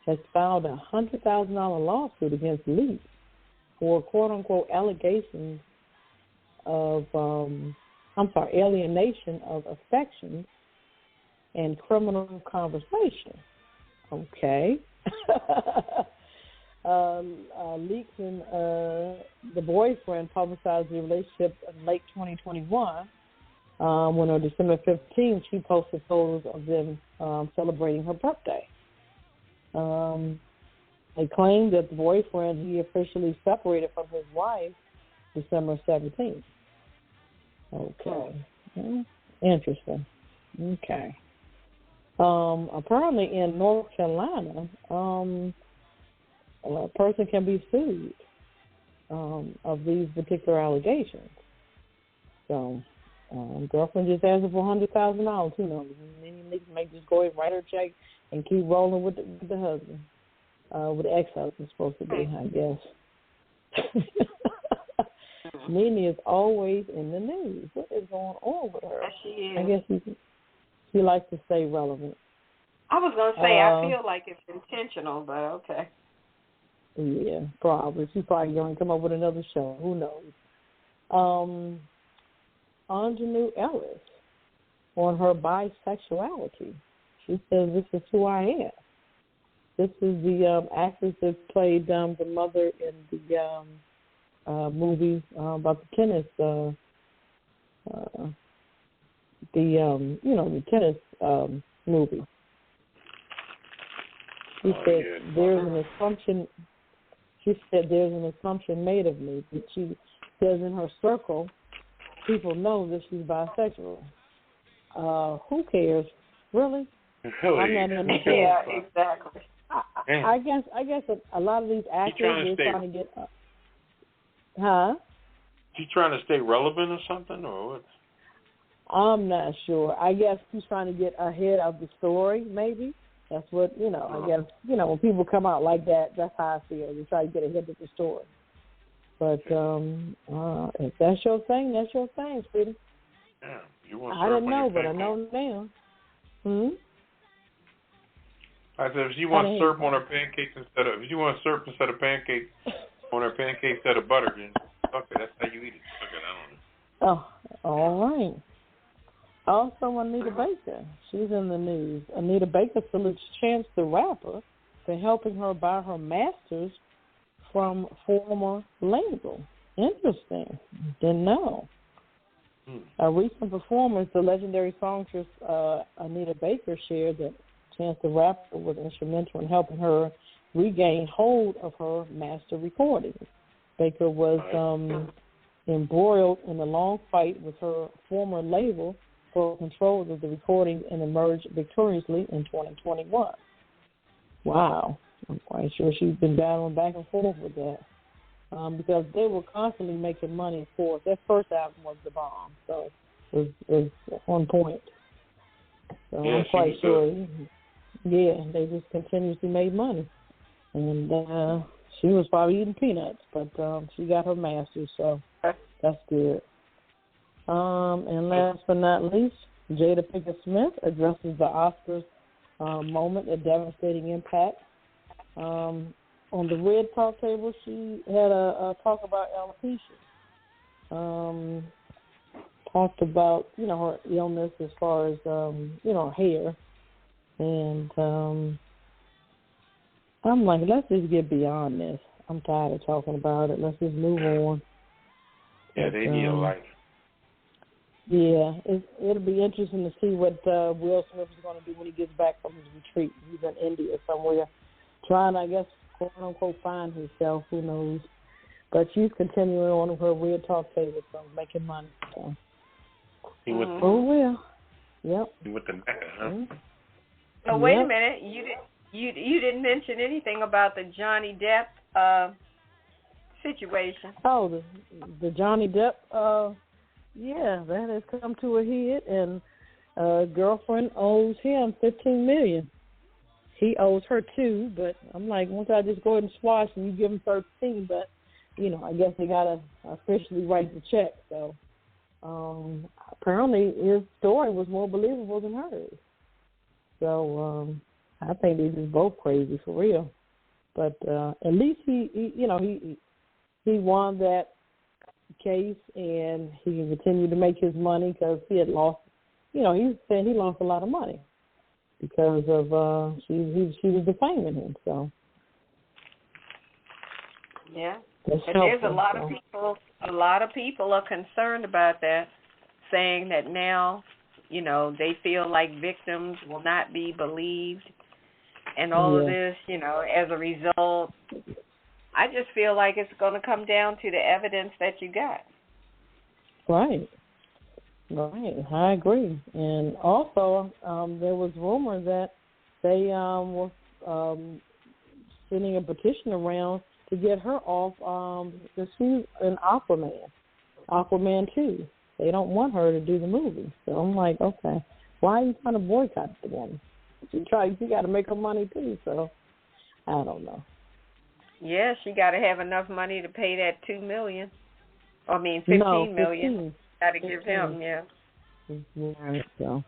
has filed a $100,000 lawsuit against Leak for quote-unquote allegations of alienation of affections and criminal conversation. Okay. Leaks and the boyfriend publicized the relationship in late 2021 when on December 15th she posted photos of them celebrating her birthday. They claimed that the boyfriend, he officially separated from his wife December 17th. Okay. Interesting. Okay. Apparently in North Carolina, a person can be sued of these particular allegations. So, girlfriend just asked for $100,000. Who knows? Many niggas may just go ahead and write her check and keep rolling with the husband, with the ex-husband supposed to be, I guess. Nene is always in the news. What is going on with her? She is. I guess she likes to stay relevant. I was going to say, I feel like it's intentional, but okay. Yeah, probably. She's probably going to come up with another show. Who knows? Ingenue Ellis, on her bisexuality. She says, this is who I am. This is the actress that played the mother in the movie about the tennis, the tennis movie. She said, there's an assumption. She said, there's an assumption made of me. But she says in her circle, people know that she's bisexual. Who cares? Really? I'm not understanding. Yeah, exactly. I guess a lot of these actors are trying to get. She's trying to stay relevant or something, or what? I'm not sure. I guess she's trying to get ahead of the story, maybe. That's what, I guess, when people come out like that, that's how I feel. They try to get ahead of the story. But if that's your thing, that's your thing, sweetie. Yeah, you want I didn't know, but I know now. I said, if you want syrup on her pancakes instead of pancakes on her pancakes instead of butter, then okay, that's how you eat it. Okay, I don't know. Oh, all right. Also, Anita Baker. She's in the news. Anita Baker salutes Chance the Rapper for helping her buy her master's from former label. Interesting. Didn't know. A recent performance, the legendary songstress Anita Baker shared that Chance the Rapper was instrumental in helping her regain hold of her master recordings. Baker was embroiled in a long fight with her former label for control of the recordings and emerged victoriously in 2021. Wow. I'm quite sure she's been battling back and forth with that. Because they were constantly making money, of course. Their first album was the bomb, so it was on point. So yeah, I'm quite sure. Yeah, they just continuously made money. And she was probably eating peanuts, but she got her master's, so that's good. And last but not least, Jada Pinkett Smith addresses the Oscars moment, a devastating impact. On the Red Talk table, she had a talk about alopecia. Talked about, her illness as far as, hair. And I'm like, let's just get beyond this. I'm tired of talking about it. Let's just move on. Yeah, they need a life. Yeah, it'll be interesting to see what Will Smith is going to do when he gets back from his retreat. He's in India somewhere trying, I guess, quote-unquote, find himself, who knows. But she's continuing on her Red Talk table, so making money. So. He went Yep. He went to Mecca, huh? Mm-hmm. Oh, wait a minute. You didn't mention anything about the Johnny Depp situation. Oh, the Johnny Depp, that has come to a head, and girlfriend owes him $15 million. He owes her 2, but I'm like, once I just go ahead and swash and you give him 13, but, I guess they got to officially write the check. So apparently his story was more believable than hers. So I think they're just both crazy for real. But at least he won that case, and he can continue to make his money because he had lost, he said he lost a lot of money. Because of she was defaming him, so yeah. And there's a lot of people. A lot of people are concerned about that, saying that now, they feel like victims will not be believed, and all of this, as a result. I just feel like it's going to come down to the evidence that you got. Right. Right, I agree. And also, there was rumors that they were sending a petition around to get her off because she's an Aquaman 2. They don't want her to do the movie. So I'm like, okay, why are you trying to boycott the woman? She got to make her money too, so I don't know. Yeah, she got to have enough money to pay that $15 million. Got to give him, Right, so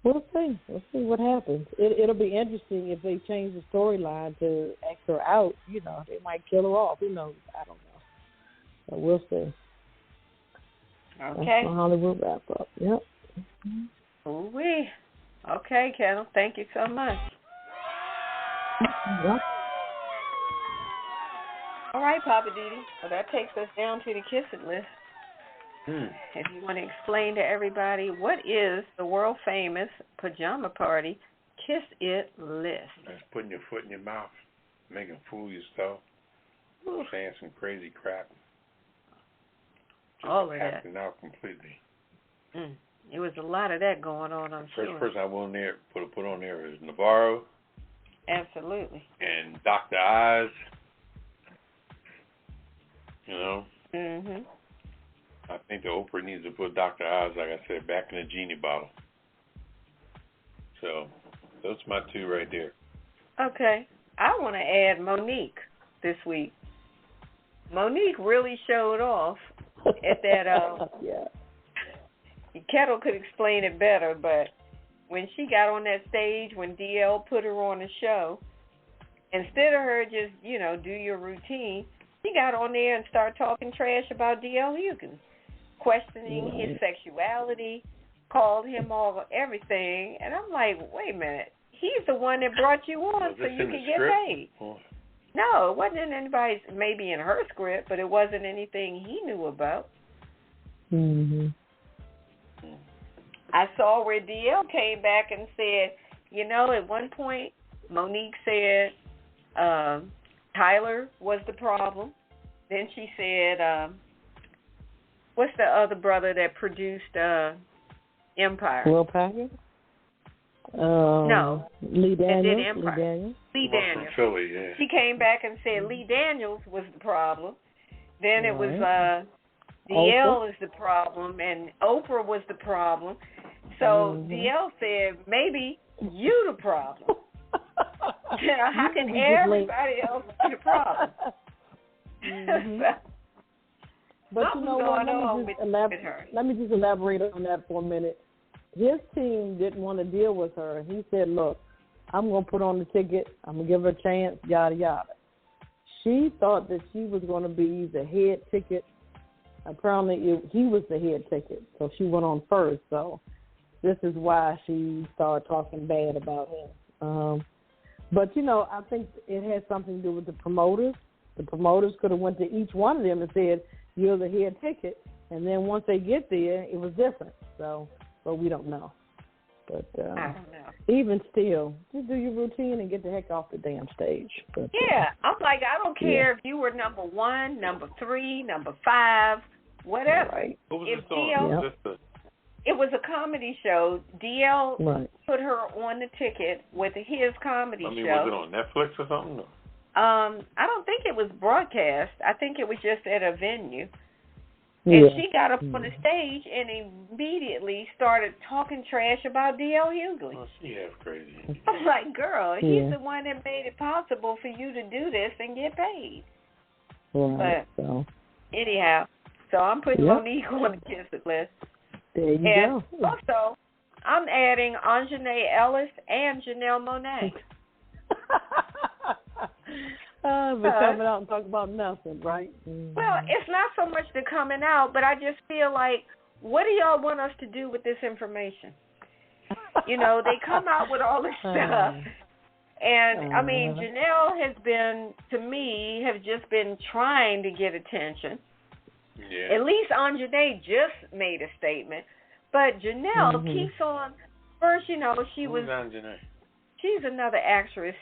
we'll see. We'll see what happens. It'll be interesting if they change the storyline to act her out. They might kill her off. Who knows? I don't know. So we'll see. Okay. That's Hollywood wrap up. Yep. Ooh-wee. Okay, Ketel. Thank you so much. Yep. All right, Poppa DD. Well, that takes us down to the Kiss It list. If you want to explain to everybody, what is the world-famous Pajama Party Kiss It list? That's putting your foot in your mouth, making a fool of yourself, saying some crazy crap. Just all of that. Acting out completely. It was a lot of that going on, I'm sure. First person I went on there, put on there is Navarro. Absolutely. And Dr. Oz. Mm-hmm. I think the Oprah needs to put Dr. Oz, like I said, back in the genie bottle. So, those are my 2 right there. Okay. I want to add Monique this week. Monique really showed off at that. Ketel could explain it better, but when she got on that stage, when DL put her on the show, instead of her just, do your routine, she got on there and started talking trash about DL Hughley, questioning his sexuality, called him all everything, and I'm like, wait a minute, he's the one that brought you on so you can get paid. No, it wasn't in anybody's, maybe in her script, but it wasn't anything he knew about. Mhm. I saw where DL came back and said, you know, at one point, Monique said Tyler was the problem. Then she said, what's the other brother that produced Empire? Will Packard? No. Lee Daniels. That did Empire. Lee Daniels. Philly, yeah. She came back and said Lee Daniels was the problem. Then it was DL is the problem, and Oprah was the problem. So DL said, maybe you the problem. How can everybody else be the problem? But you know what? Let me just elaborate on that for a minute. His team didn't want to deal with her. He said, look, I'm going to put on the ticket. I'm going to give her a chance, yada, yada. She thought that she was going to be the head ticket. Apparently, he was the head ticket, so she went on first. So this is why she started talking bad about him. But, you know, I think it has something to do with the promoters. The promoters could have went to each one of them and said, you're the head ticket. And then once they get there, it was different. So, but we don't know. But I don't know. Even still, just do your routine and get the heck off the damn stage. But, yeah, I'm like, I don't care if you were number 1, number 3, number 5, whatever. Right. What was if the song? DL, it was a comedy show. DL put her on the ticket with his comedy show. Was it on Netflix or something? No. I don't think it was broadcast. I think it was just at a venue. Yeah. And she got up on the stage and immediately started talking trash about D.L. Hughley. Oh, she half crazy. I'm like, girl, he's the one that made it possible for you to do this and get paid. Right. But anyhow, so I'm putting Monique on the kiss it list. There you go. Also, I'm adding Anjanae Ellis and Janelle Monáe. But coming out and talk about nothing, right? Well, it's not so much the coming out, but I just feel like, what do y'all want us to do with this information? You know, they come out with all this stuff. And, I mean, Janelle has been, to me, have just been trying to get attention. Yeah. At least Anjanae just made a statement. But Janelle keeps on, first, you know, she's another actress.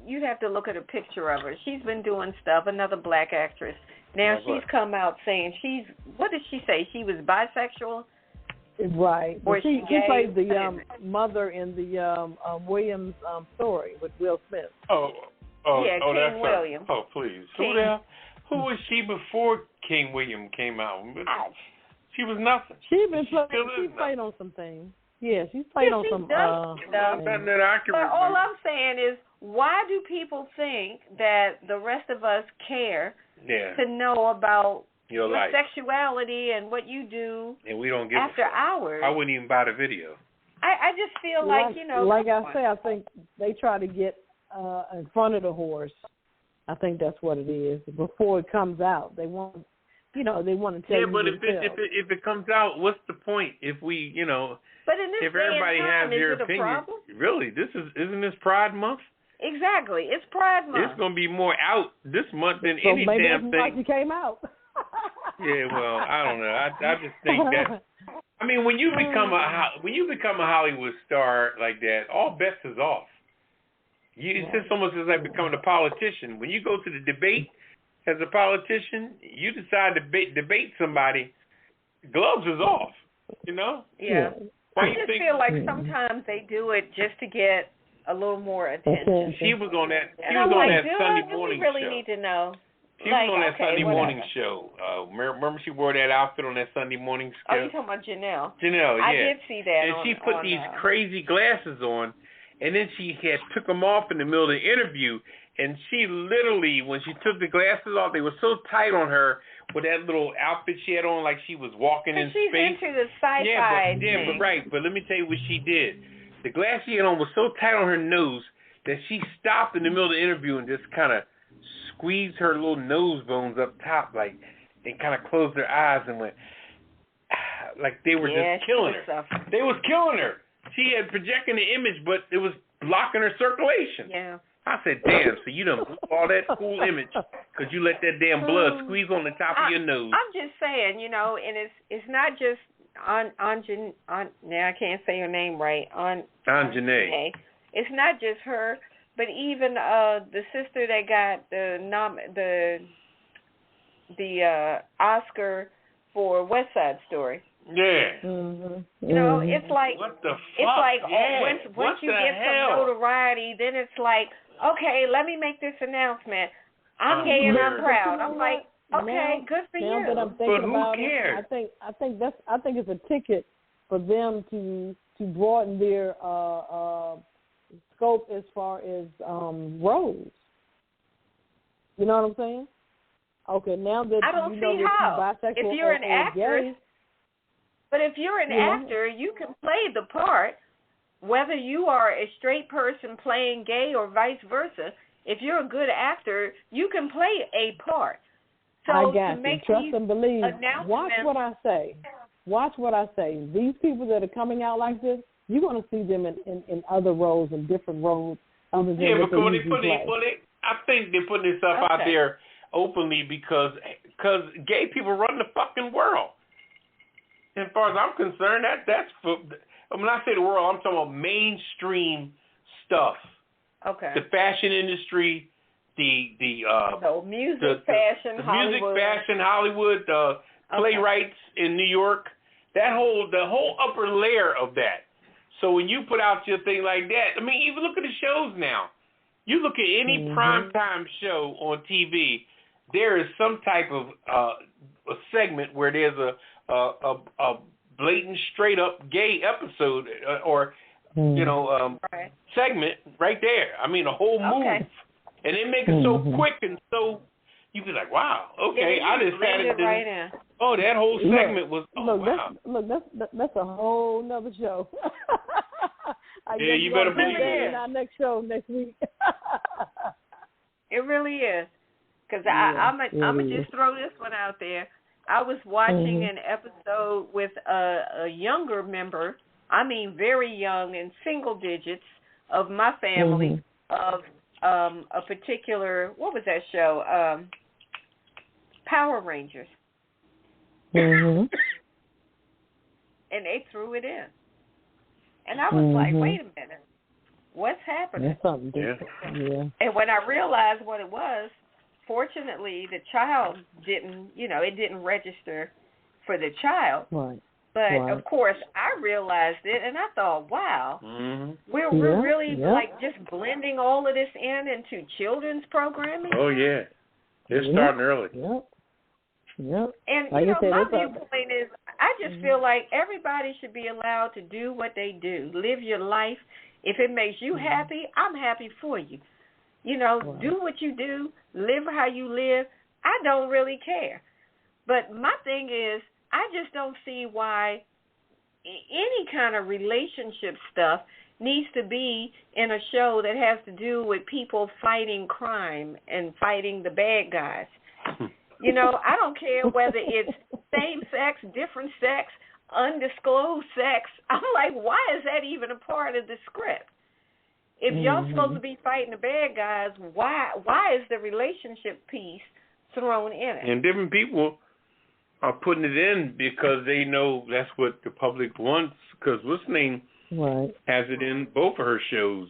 You'd have to look at a picture of her. She's been doing stuff, another black actress. Now she's come out saying what did she say? She was bisexual? Right. Or she played the mother in the Williams story with Will Smith. King William. Oh, please. Who was she before King William came out? She was nothing. She played on some things. Yeah, she's played on some stuff. But all I'm saying is, why do people think that the rest of us care to know about your sexuality and what you do and we don't give after hours? I wouldn't even buy the video. I just feel like, you know. Like I say, I think they try to get in front of the horse. I think that's what it is. Before it comes out, they want, they want to tell you. Yeah, but if it comes out, what's the point? If we, But in this if everybody has your opinion, really, isn't this Pride Month? Exactly, it's Pride Month. It's going to be more out this month than any damn thing. Maybe came out. Yeah, well, I don't know. I just think that. I mean, when you become a Hollywood star like that, all bets is off. It's just almost as like becoming a politician. When you go to the debate as a politician, you decide to debate somebody, gloves is off. Yeah. I just feel like sometimes they do it just to get a little more attention. She was on that. Sunday morning show. We really need to know. She was on that Sunday morning show. Remember she wore that outfit on that Sunday morning show? Oh, you talking about Janelle? Janelle, yeah. I did see that. And she put these crazy glasses on, and then she took them off in the middle of the interview. And she literally, when she took the glasses off, they were so tight on her with that little outfit she had on, like she was walking in she's space. She's into the sci-fi thing. But let me tell you what she did. The glass she had on was so tight on her nose that she stopped in the middle of the interview and just kind of squeezed her little nose bones up top, and kind of closed her eyes and went, like they were just killing her. They was killing her. She had projecting the image, but it was blocking her circulation. Yeah. I said, damn, so you done blew all that cool image because you let that damn blood squeeze on the top of your nose. I'm just saying, you know, and it's not just on now I can't say her name right. Anjanae. It's not just her, but even the sister that got the Oscar for West Side Story. Yeah. You know, it's like what the fuck? It's like once you get some notoriety, then it's like, okay, let me make this announcement. I'm gay and I'm proud. I'm like, okay, good for you. That I'm thinking but who about cares? it, I think it's a ticket for them to broaden their scope as far as roles. You know what I'm saying? Okay, now that I don't you know see that how. bisexual If you're an or actress, gay, but if you're an actor, you can play the part, whether you are a straight person playing gay or vice versa. If you're a good actor, you can play a part. So I got to make you. Trust and believe. Watch what I say. Watch what I say. These people that are coming out like this, you're going to see them in other roles, in different roles. Other than yeah, what because they I think they're putting this stuff out there openly because gay people run the fucking world. As far as I'm concerned, that's for, when I say the world, I'm talking about mainstream stuff. Okay. The fashion industry, the music, fashion, Hollywood, playwrights in New York, the whole upper layer of that. So when you put out your thing like that, I mean, even look at the shows now. You look at any primetime show on TV, there is some type of a segment where there's a blatant, straight up gay episode or segment right there. I mean, a whole move, and they make it so quick and so you be like, wow, okay, I just had it. Right in. Oh, that whole segment was. Wow. That's a whole nother show. Yeah, you better believe it. In our next show next week. It really is. Because I'm gonna just throw this one out there. I was watching an episode with a younger member, I mean very young, in single digits, of my family, of a particular, what was that show? Power Rangers. And they threw it in. And I was like, wait a minute. What's happening? That's something different. Yeah. And when I realized what it was, fortunately, the child didn't, it didn't register for the child. Right. But, of course, I realized it, and I thought, wow, we're really, like, just blending all of this into children's programming? Oh, yeah. They're starting early. Yep. And, my viewpoint is, I just feel like everybody should be allowed to do what they do. Live your life. If it makes you happy, I'm happy for you. Do what you do, live how you live. I don't really care. But my thing is, I just don't see why any kind of relationship stuff needs to be in a show that has to do with people fighting crime and fighting the bad guys. I don't care whether it's same sex, different sex, undisclosed sex. I'm like, why is that even a part of the script? If y'all supposed to be fighting the bad guys, why is the relationship piece thrown in it? And different people are putting it in because they know that's what the public wants. Because what's name has it in both of her shows.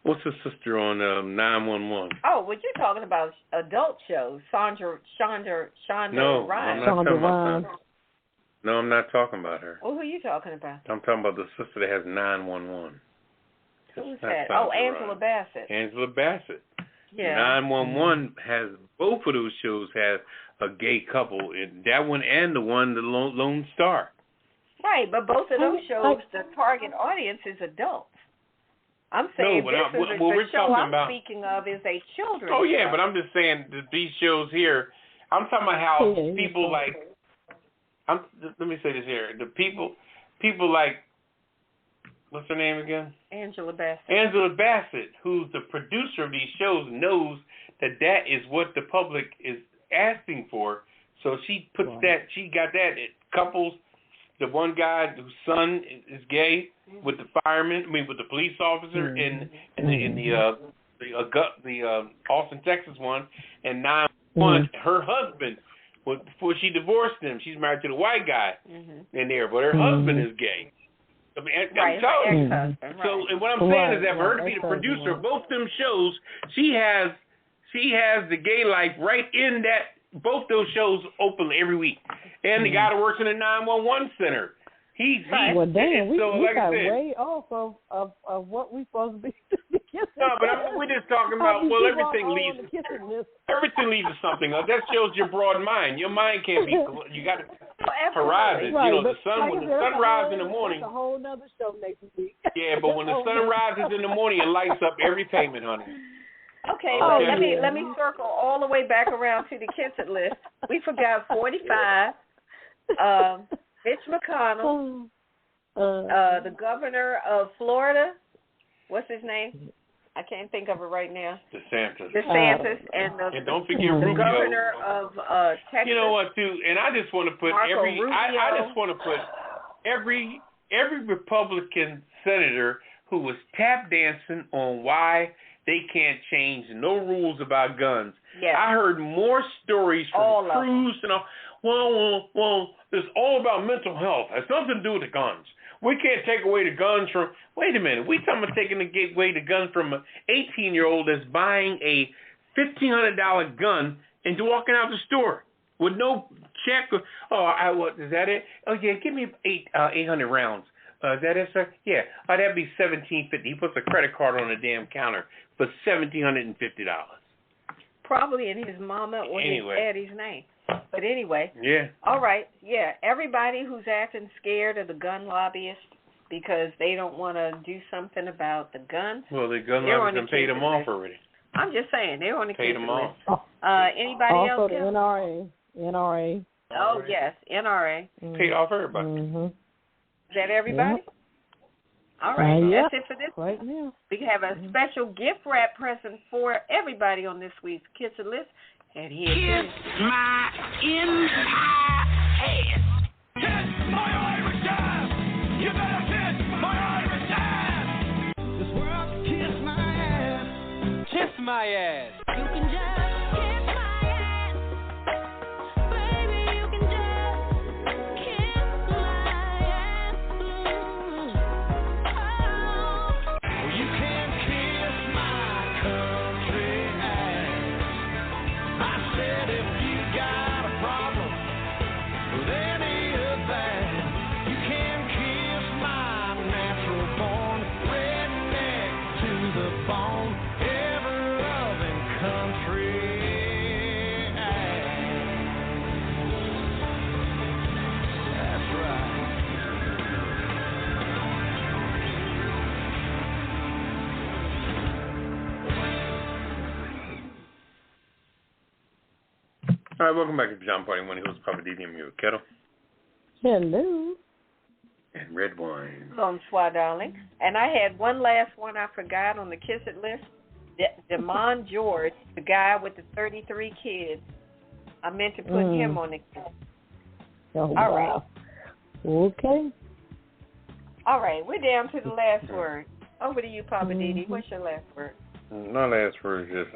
What's her sister on 911? Oh, what you're talking about adult shows? Shonda Rhimes. No, I'm not talking about her. Well, who are you talking about? I'm talking about the sister that has 911. Who's that? Oh, Angela Bassett. Angela Bassett. Yeah. 911 has, both of those shows have a gay couple. That one and the one, the Lone Star. Right, but both of those shows, the target audience is adults. I'm saying the show I'm speaking of is a children's show. Oh, yeah, show. but I'm just saying that these shows here, I'm talking about how people like, let me say this here. The people like, what's her name again? Angela Bassett. Angela Bassett, who's the producer of these shows, knows that is what the public is asking for. So she puts that, she got that at couples, the one guy whose son is gay with the fireman, with the police officer in the Austin, Texas one, and 911, her husband, before she divorced him, she's married to the white guy in there, but her husband is gay. I mean, I'm telling you. So, and what I'm saying is that for her to be the producer of both them shows, she has the gay life right in that. Both those shows open every week, and the guy that works in the 911 center. Well, damn, we like got I said, way off of what we supposed to be. No, but we're just talking about, well, everything leads to something. That shows your broad mind. Your mind can't be, you got to horizons. Right, the sun, when the sun rises in the morning. That's a whole nother show next week. Yeah, but when the sun rises in the morning, it lights up every payment, honey. Okay, well, let me circle all the way back around to the Kissitt list. We forgot 45. Mitch McConnell, the governor of Florida. What's his name? I can't think of it right now. DeSantis, and don't forget the Rubio. governor of Texas. You know what, too? And I just want to put every Republican senator who was tap dancing on why they can't change no rules about guns. Yes. I heard more stories from Cruz and all. Well, it's all about mental health. It has nothing to do with the guns. We can't take away the guns from. Wait a minute. We talking about taking away the gun from an 18-year-old that's buying a $1,500 gun and walking out the store with no check. What is that it? Oh yeah, give me 800 rounds. Is that it, sir? Yeah. That'd be $1,750. He puts a credit card on the damn counter for $1,750. Probably in his mama or his daddy's name. But anyway. Yeah. All right. Yeah. Everybody who's acting scared of the gun lobbyists because they don't want to do something about the guns. Well, the gun lobbyists paid them off already. I'm just saying they're on the paid them off. Anybody else? Also, the NRA. Oh yes, NRA. Paid off everybody. Mm-hmm. Is that everybody? Yep. All right, that's it for this. Right now. We have a special gift wrap present for everybody on this week's Kiss It List. And here it is. Kiss my entire ass. Kiss my Irish ass. You better kiss my Irish ass. This world, kiss my ass. Kiss my ass. You can just kiss my ass. Baby, you can just kiss my ass. Oh, you can kiss my country ass. I said if you got a problem with any of that, you can kiss my natural born redneck to the bone, ever-loving country ass. That's right. All right, welcome back to Pajama Party. One host, Poppa DD, I'm here with Ketel. Hello. And Redwine. Bonsoir, darling. And I had one last one I forgot on the Kiss It list. Demond George, the guy with the 33 kids. I meant to put him on the list. Oh, all wow. Right. Okay. All right, we're down to the last word. Over to you, Poppa DD. What's your last word? My last word is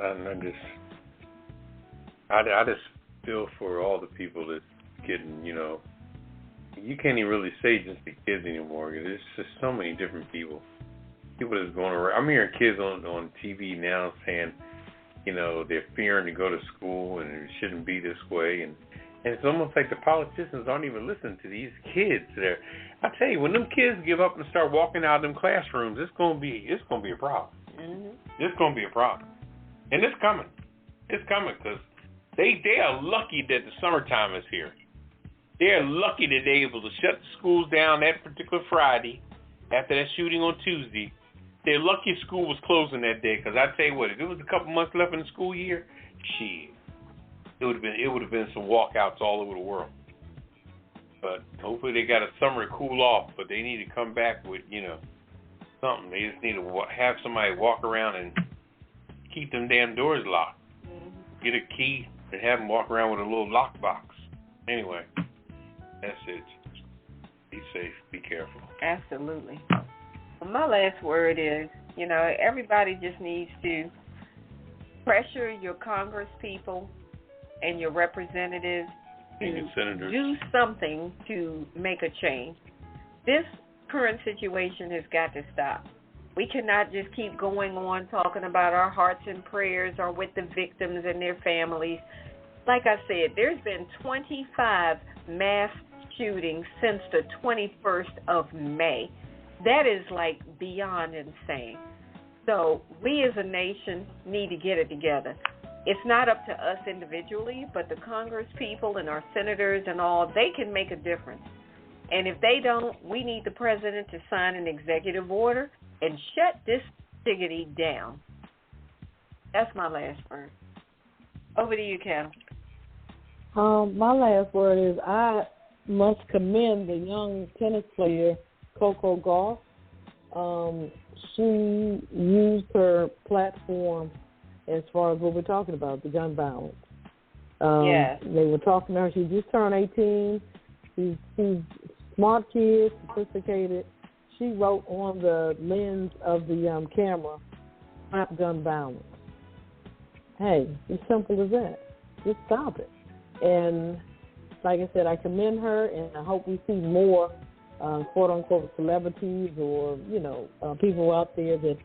I just feel for all the people that's getting, you can't even really say just the kids anymore. There's just so many different people. People that's going around. I'm hearing kids on TV now saying, they're fearing to go to school and it shouldn't be this way. And it's almost like the politicians aren't even listening to these kids. I tell you, when them kids give up and start walking out of them classrooms, it's gonna be a problem. Mm-hmm. It's gonna be a problem, and it's coming. It's coming because they are lucky that the summertime is here. They are lucky that they're able to shut the schools down that particular Friday after that shooting on Tuesday. They're lucky school was closing that day because I tell you what, if it was a couple months left in the school year, shit, it would have been some walkouts all over the world. But hopefully they got a summer to cool off. But they need to come back with something. They just need to have somebody walk around and keep them damn doors locked. Get a key and have them walk around with a little lockbox. Anyway, that's it. Be safe. Be careful. Absolutely. Well, my last word is, everybody just needs to pressure your Congress people and your representatives to do something to make a change. This current situation has got to stop. We cannot just keep going on talking about our hearts and prayers or with the victims and their families. Like I said, there's been 25 mass shootings since the 21st of May. That is like beyond insane. So we as a nation need to get it together. It's not up to us individually, but the Congress people and our senators and all, they can make a difference. And if they don't, we need the president to sign an executive order and shut this diggity down. That's my last word. Over to you, Ketel. My last word is I must commend the young tennis player, Coco Gauff. She used her platform as far as what we're talking about, the gun violence. Yes. They were talking to her. She just turned 18. She's a smart kid, sophisticated. She wrote on the lens of the camera, "Stop gun violence." Hey, it's simple as that. Just stop it. And like I said, I commend her, and I hope we see more quote-unquote celebrities or, people out there that,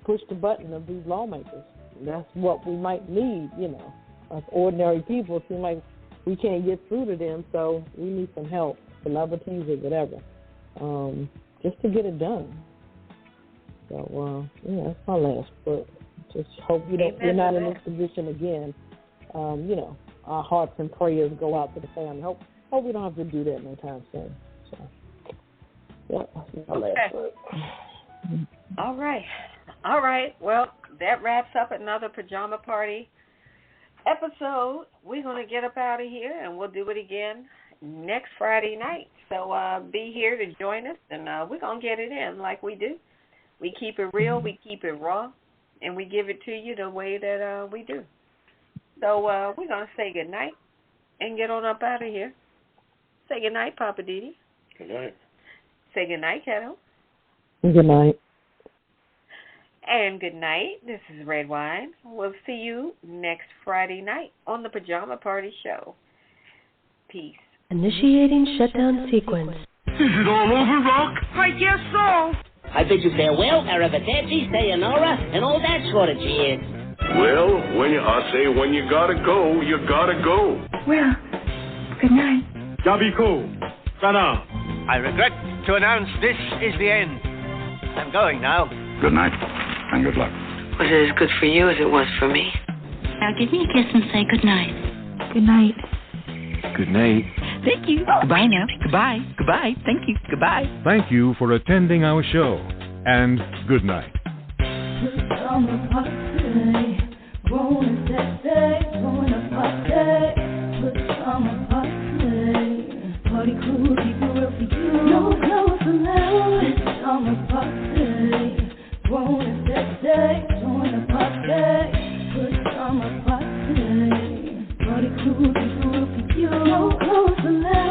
push the button of these lawmakers. That's what we might need, us ordinary people. It seems like we can't get through to them, so we need some help, celebrities or whatever, just to get it done. So, that's my last word. Just hope we're not in this position again. Our hearts and prayers go out to the family. Hope we don't have to do that no time soon. So, that's my last word. All right. Well, that wraps up another Pajama Party episode. We're going to get up out of here, and we'll do it again next Friday night. So be here to join us, and we're going to get it in like we do. We keep it real, we keep it raw, and we give it to you the way that we do. So we're going to say goodnight and get on up out of here. Say goodnight, Poppa DD. Good night. Say goodnight, Ketel. Good night. And good night. This is Redwine. We'll see you next Friday night on the Pajama Party Show. Peace. Initiating shutdown sequence. Is it all over, Rock? I guess so. I bid you farewell, arrivederci, sayonara, and all that sort of cheers. Well, when you gotta go, you gotta go. Well, good night. Yabiko. Sana. I regret to announce this is the end. I'm going now. Good night, and good luck. Was it as good for you as it was for me? Now give me a kiss and say good night. Good night. Good night. Thank you. Goodbye now. Goodbye. Goodbye. Thank you. Goodbye. Thank you for attending our show, and good night. Party crew, keep it real for you. No clothes allowed. It's summer party. Grown that day, join the party. Good summer party. Party crew, keep it real for you. No clothes allowed.